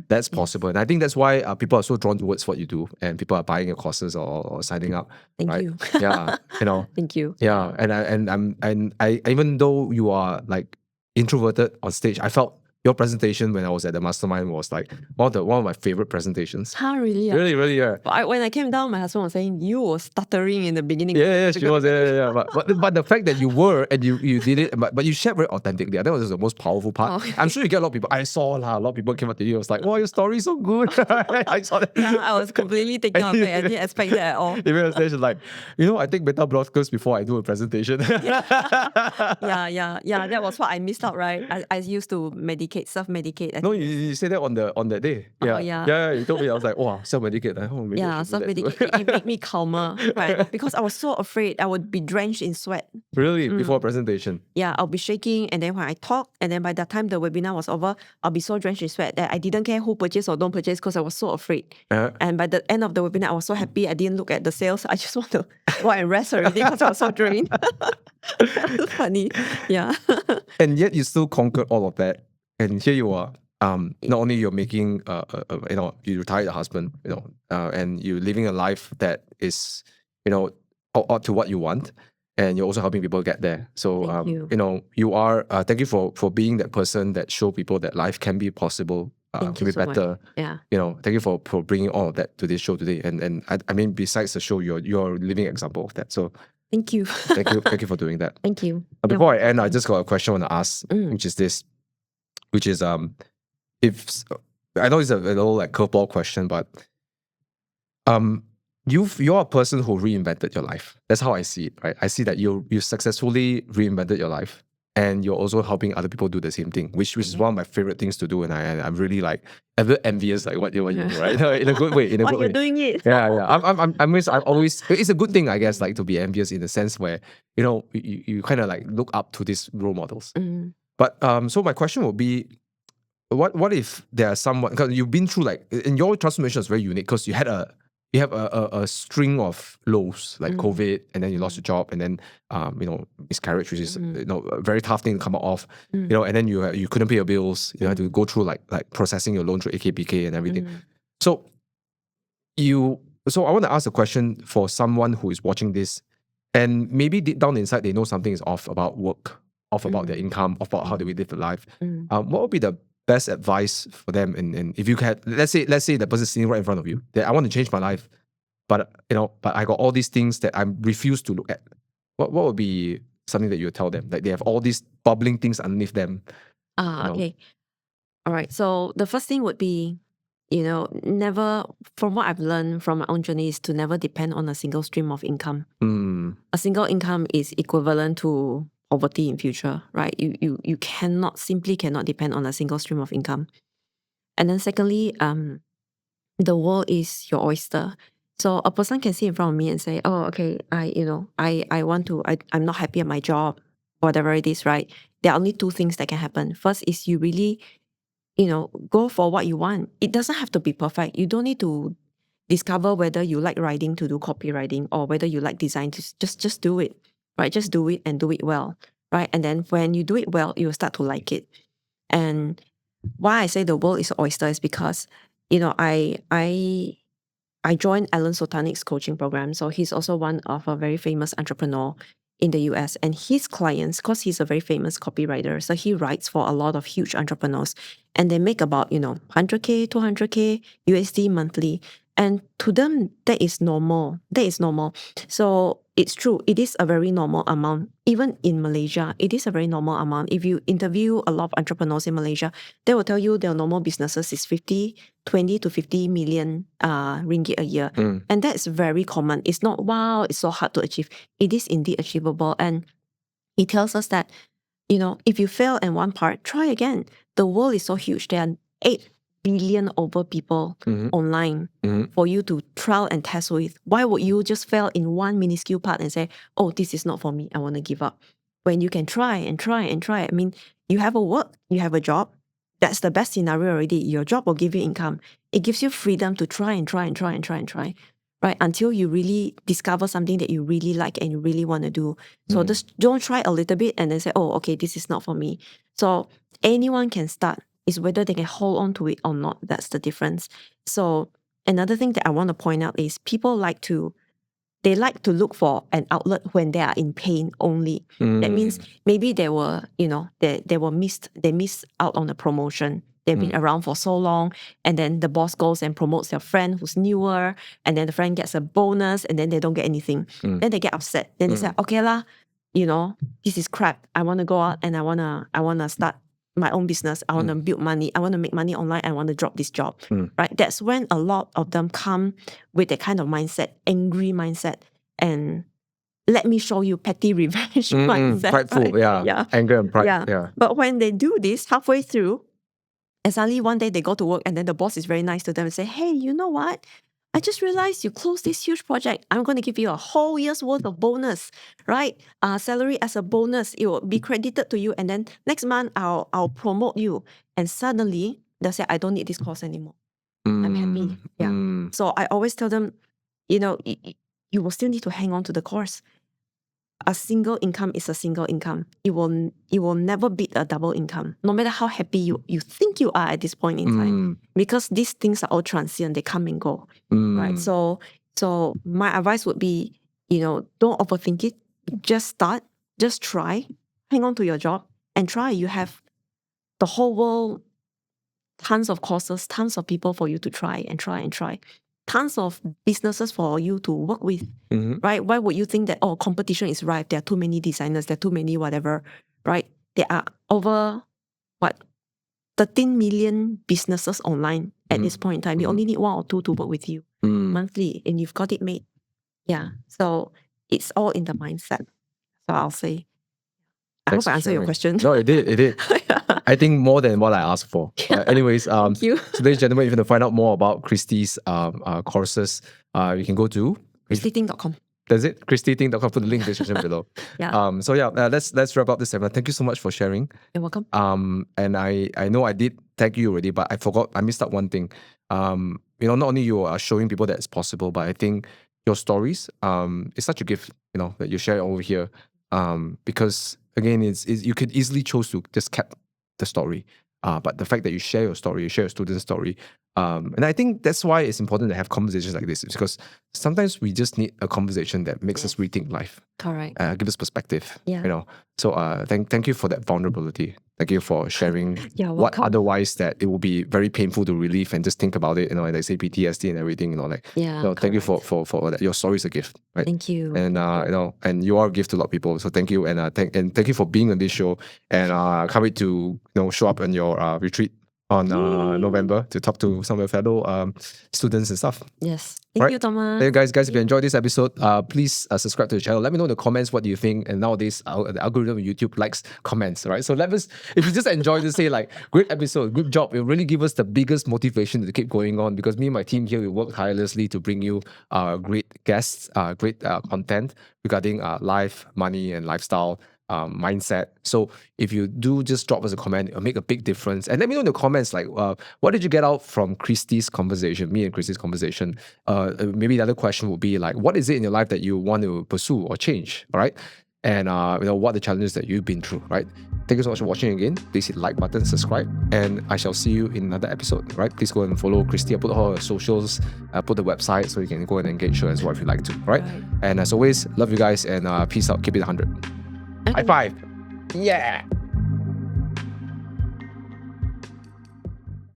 that's possible. And I think that's why people are so drawn towards what you do, and people are buying your courses or signing up. Thank right? you. Yeah, Thank you. yeah. And I even though you are like introverted on stage, I felt your presentation when I was at the mastermind was like one of my favorite presentations. Huh, really? Really, yeah. When I came down, my husband was saying you were stuttering in the beginning. Yeah, she was. Yeah. But the fact that you were and you did it, but you shared very authentically. I think that was the most powerful part. Okay. I'm sure you get a lot of people. I saw a lot of people came up to you. I was like, wow, your story is so good. I saw that. Yeah, I was completely taken aback. I didn't expect that at all. Even on stage, like, I take beta blockers before I do a presentation. Yeah, that was what I missed out, right? I used to self-medicate. No, you said that on that day. Oh, Yeah. yeah. You told me. I was like, wow, self-medicate. Maybe I should do that too. Self-medicate. It made me calmer, right? Because I was so afraid I would be drenched in sweat. Really? Before a presentation? Yeah, I'll be shaking, and then when I talk, and then by the time the webinar was over, I'll be so drenched in sweat that I didn't care who purchased or don't purchase because I was so afraid. And by the end of the webinar, I was so happy I didn't look at the sales. I just want to go and rest already because I was so drained. Funny. Yeah. And yet you still conquered all of that. And here you are. Not only you're making, you retired your husband, and you're living a life that is, odd to what you want, and you're also helping people get there. So, Thank you. You are. Thank you for being that person that show people that life can be possible, Thank can you be so much. better. Yeah. Thank you for bringing all of that to this show today. And I mean, besides the show, you're a living example of that. So. Thank you. Thank you for doing that. Thank you. Before I end, I just got a question I want to ask, which is if I know it's a little like curveball question, but you're a person who reinvented your life. That's how I see it, right? I see that you successfully reinvented your life, and you're also helping other people do the same thing, which is one of my favorite things to do. And I'm really like a bit envious, like what you do, right? In a good way. In a good way. You're doing it. Yeah. I'm always. It's a good thing, I guess, like to be envious in the sense where you kind of like look up to these role models. But so my question would be, what if there are someone, because you've been through like, and your transformation is very unique because you have a string of lows like COVID, and then you lost your job, and then miscarriage, which is a very tough thing to come out of, and then you couldn't pay your bills, you had to go through like processing your loan through AKPK and everything. So I want to ask a question for someone who is watching this, and maybe deep down inside they know something is off about work, off about their income, off about how they live their life. What would be the best advice for them? And if you had, let's say the person sitting right in front of you, that I want to change my life, but I got all these things that I refuse to look at. What would be something that you would tell them? Like they have all these bubbling things underneath them. Okay. All right. So the first thing would be, never, from what I've learned from my own journey, is to never depend on a single stream of income. A single income is equivalent to poverty in future, right? You simply cannot depend on a single stream of income. And then secondly, the world is your oyster. So a person can sit in front of me and say, oh, okay, I'm not happy at my job, whatever it is, right? There are only two things that can happen. First is you really, go for what you want. It doesn't have to be perfect. You don't need to discover whether you like writing to do copywriting or whether you like design to just do it, right? Just do it and do it well, right? And then when you do it well, you'll start to like it. And why I say the world is an oyster is because, I joined Alan Sotanik's coaching program. So he's also one of a very famous entrepreneur in the US, and his clients, because he's a very famous copywriter, so he writes for a lot of huge entrepreneurs, and they make about 100K, 200K USD monthly. And to them, that is normal. So it's true. It is a very normal amount. Even in Malaysia, it is a very normal amount. If you interview a lot of entrepreneurs in Malaysia, they will tell you their normal businesses is 20 to 50 million ringgit a year. And that's very common. It's not, wow, it's so hard to achieve. It is indeed achievable. And he tells us that, if you fail in one part, try again. The world is so huge. There are 8 billion over people online for you to trial and test with. Why would you just fail in one minuscule part and say, oh, this is not for me, I want to give up? When you can try and try and try. I mean, you have a work, you have a job. That's the best scenario already. Your job will give you income. it gives you freedom to try and try and try and try and try, right? Until you really discover something that you really like and you really want to do. So just don't try a little bit and then say, oh, okay, this is not for me. So anyone can start. It's whether they can hold on to it or not. That's the difference. So another thing that I want to point out is people like to look for an outlet when they are in pain only. That means maybe they missed out on a promotion. They've been around for so long, and then the boss goes and promotes their friend who's newer, and then the friend gets a bonus, and then they don't get anything. Then they get upset. Then they say, okay lah, this is crap. I want to go out and I wanna start my own business. I want to build money. I want to make money online. I want to drop this job. Right? That's when a lot of them come with that kind of mindset, angry mindset, and let me show you petty revenge mindset. Prideful, right? yeah. Anger and pride. Yeah. But when they do this halfway through, and suddenly one day they go to work and then the boss is very nice to them and say, hey, you know what? I just realized you closed this huge project. I'm going to give you a whole year's worth of bonus, right? Salary as a bonus. It will be credited to you. And then next month, I'll promote you. And suddenly, they'll say, I don't need this course anymore. I'm happy. Yeah. So I always tell them, you will still need to hang on to the course. A single income is a single income. It will never beat a double income, no matter how happy you think you are at this point in time. Because these things are all transient, they come and go. Right? So my advice would be, don't overthink it. Just start, just try, hang on to your job and try. You have the whole world, tons of courses, tons of people for you to try and try and try. Tons of businesses for you to work with, right? Why would you think that, competition is rife? There are too many designers, there are too many whatever, right? There are over, 13 million businesses online at this point in time. You only need one or two to work with you monthly and you've got it made. Yeah. So it's all in the mindset. So I'll say, I hope I answered your question. No, it did. I think more than what I asked for. Anyways, Thank you. So ladies and gentlemen, if you want to find out more about Kristy's courses, you can go to KristyTing.com. That's it? KristyTing.com. Put the link in the description below. Yeah. Let's wrap up this segment. Thank you so much for sharing. You're welcome. And I know I did tag you already, but I missed out one thing. Not only you are showing people that it's possible, but I think your stories, it's such a gift, that you share over here. Because again, you could easily choose to just keep the story. But the fact that you share your story, you share your student's story, and I think that's why it's important to have conversations like this, because sometimes we just need a conversation that makes us rethink life. Correct. Give us perspective. Yeah. So thank you for that vulnerability. Thank you for sharing what welcome. otherwise that it will be very painful to relieve and just think about it, like they say PTSD and everything, thank you for that. Your story is a gift, right? Thank you. And and you are a gift to a lot of people. So thank you, and thank you for being on this show. And I can't wait to show up on your retreat on November to talk to some of your fellow students and stuff. Yes. Thank you, Thomas. Hey guys, if you enjoyed this episode, please subscribe to the channel. Let me know in the comments what do you think. And nowadays, the algorithm of YouTube likes comments, right? So if you just enjoy this, say great episode, good job. It will really give us the biggest motivation to keep going on, because me and my team here, we work tirelessly to bring you great guests, great content regarding life, money, and lifestyle. Mindset. So if you do just drop us a comment, it'll make a big difference. And let me know in the comments, what did you get out from Kristy's conversation, me and Kristy's conversation? Maybe the other question would be what is it in your life that you want to pursue or change, all right? And what are the challenges that you've been through, right? Thank you so much for watching again. Please hit like button, subscribe, and I shall see you in another episode, right? Please go and follow Kristy. I put all her socials, put the website so you can go and engage her as well if you like to, right? And as always, love you guys, and peace out. Keep it 100. High five. Yeah.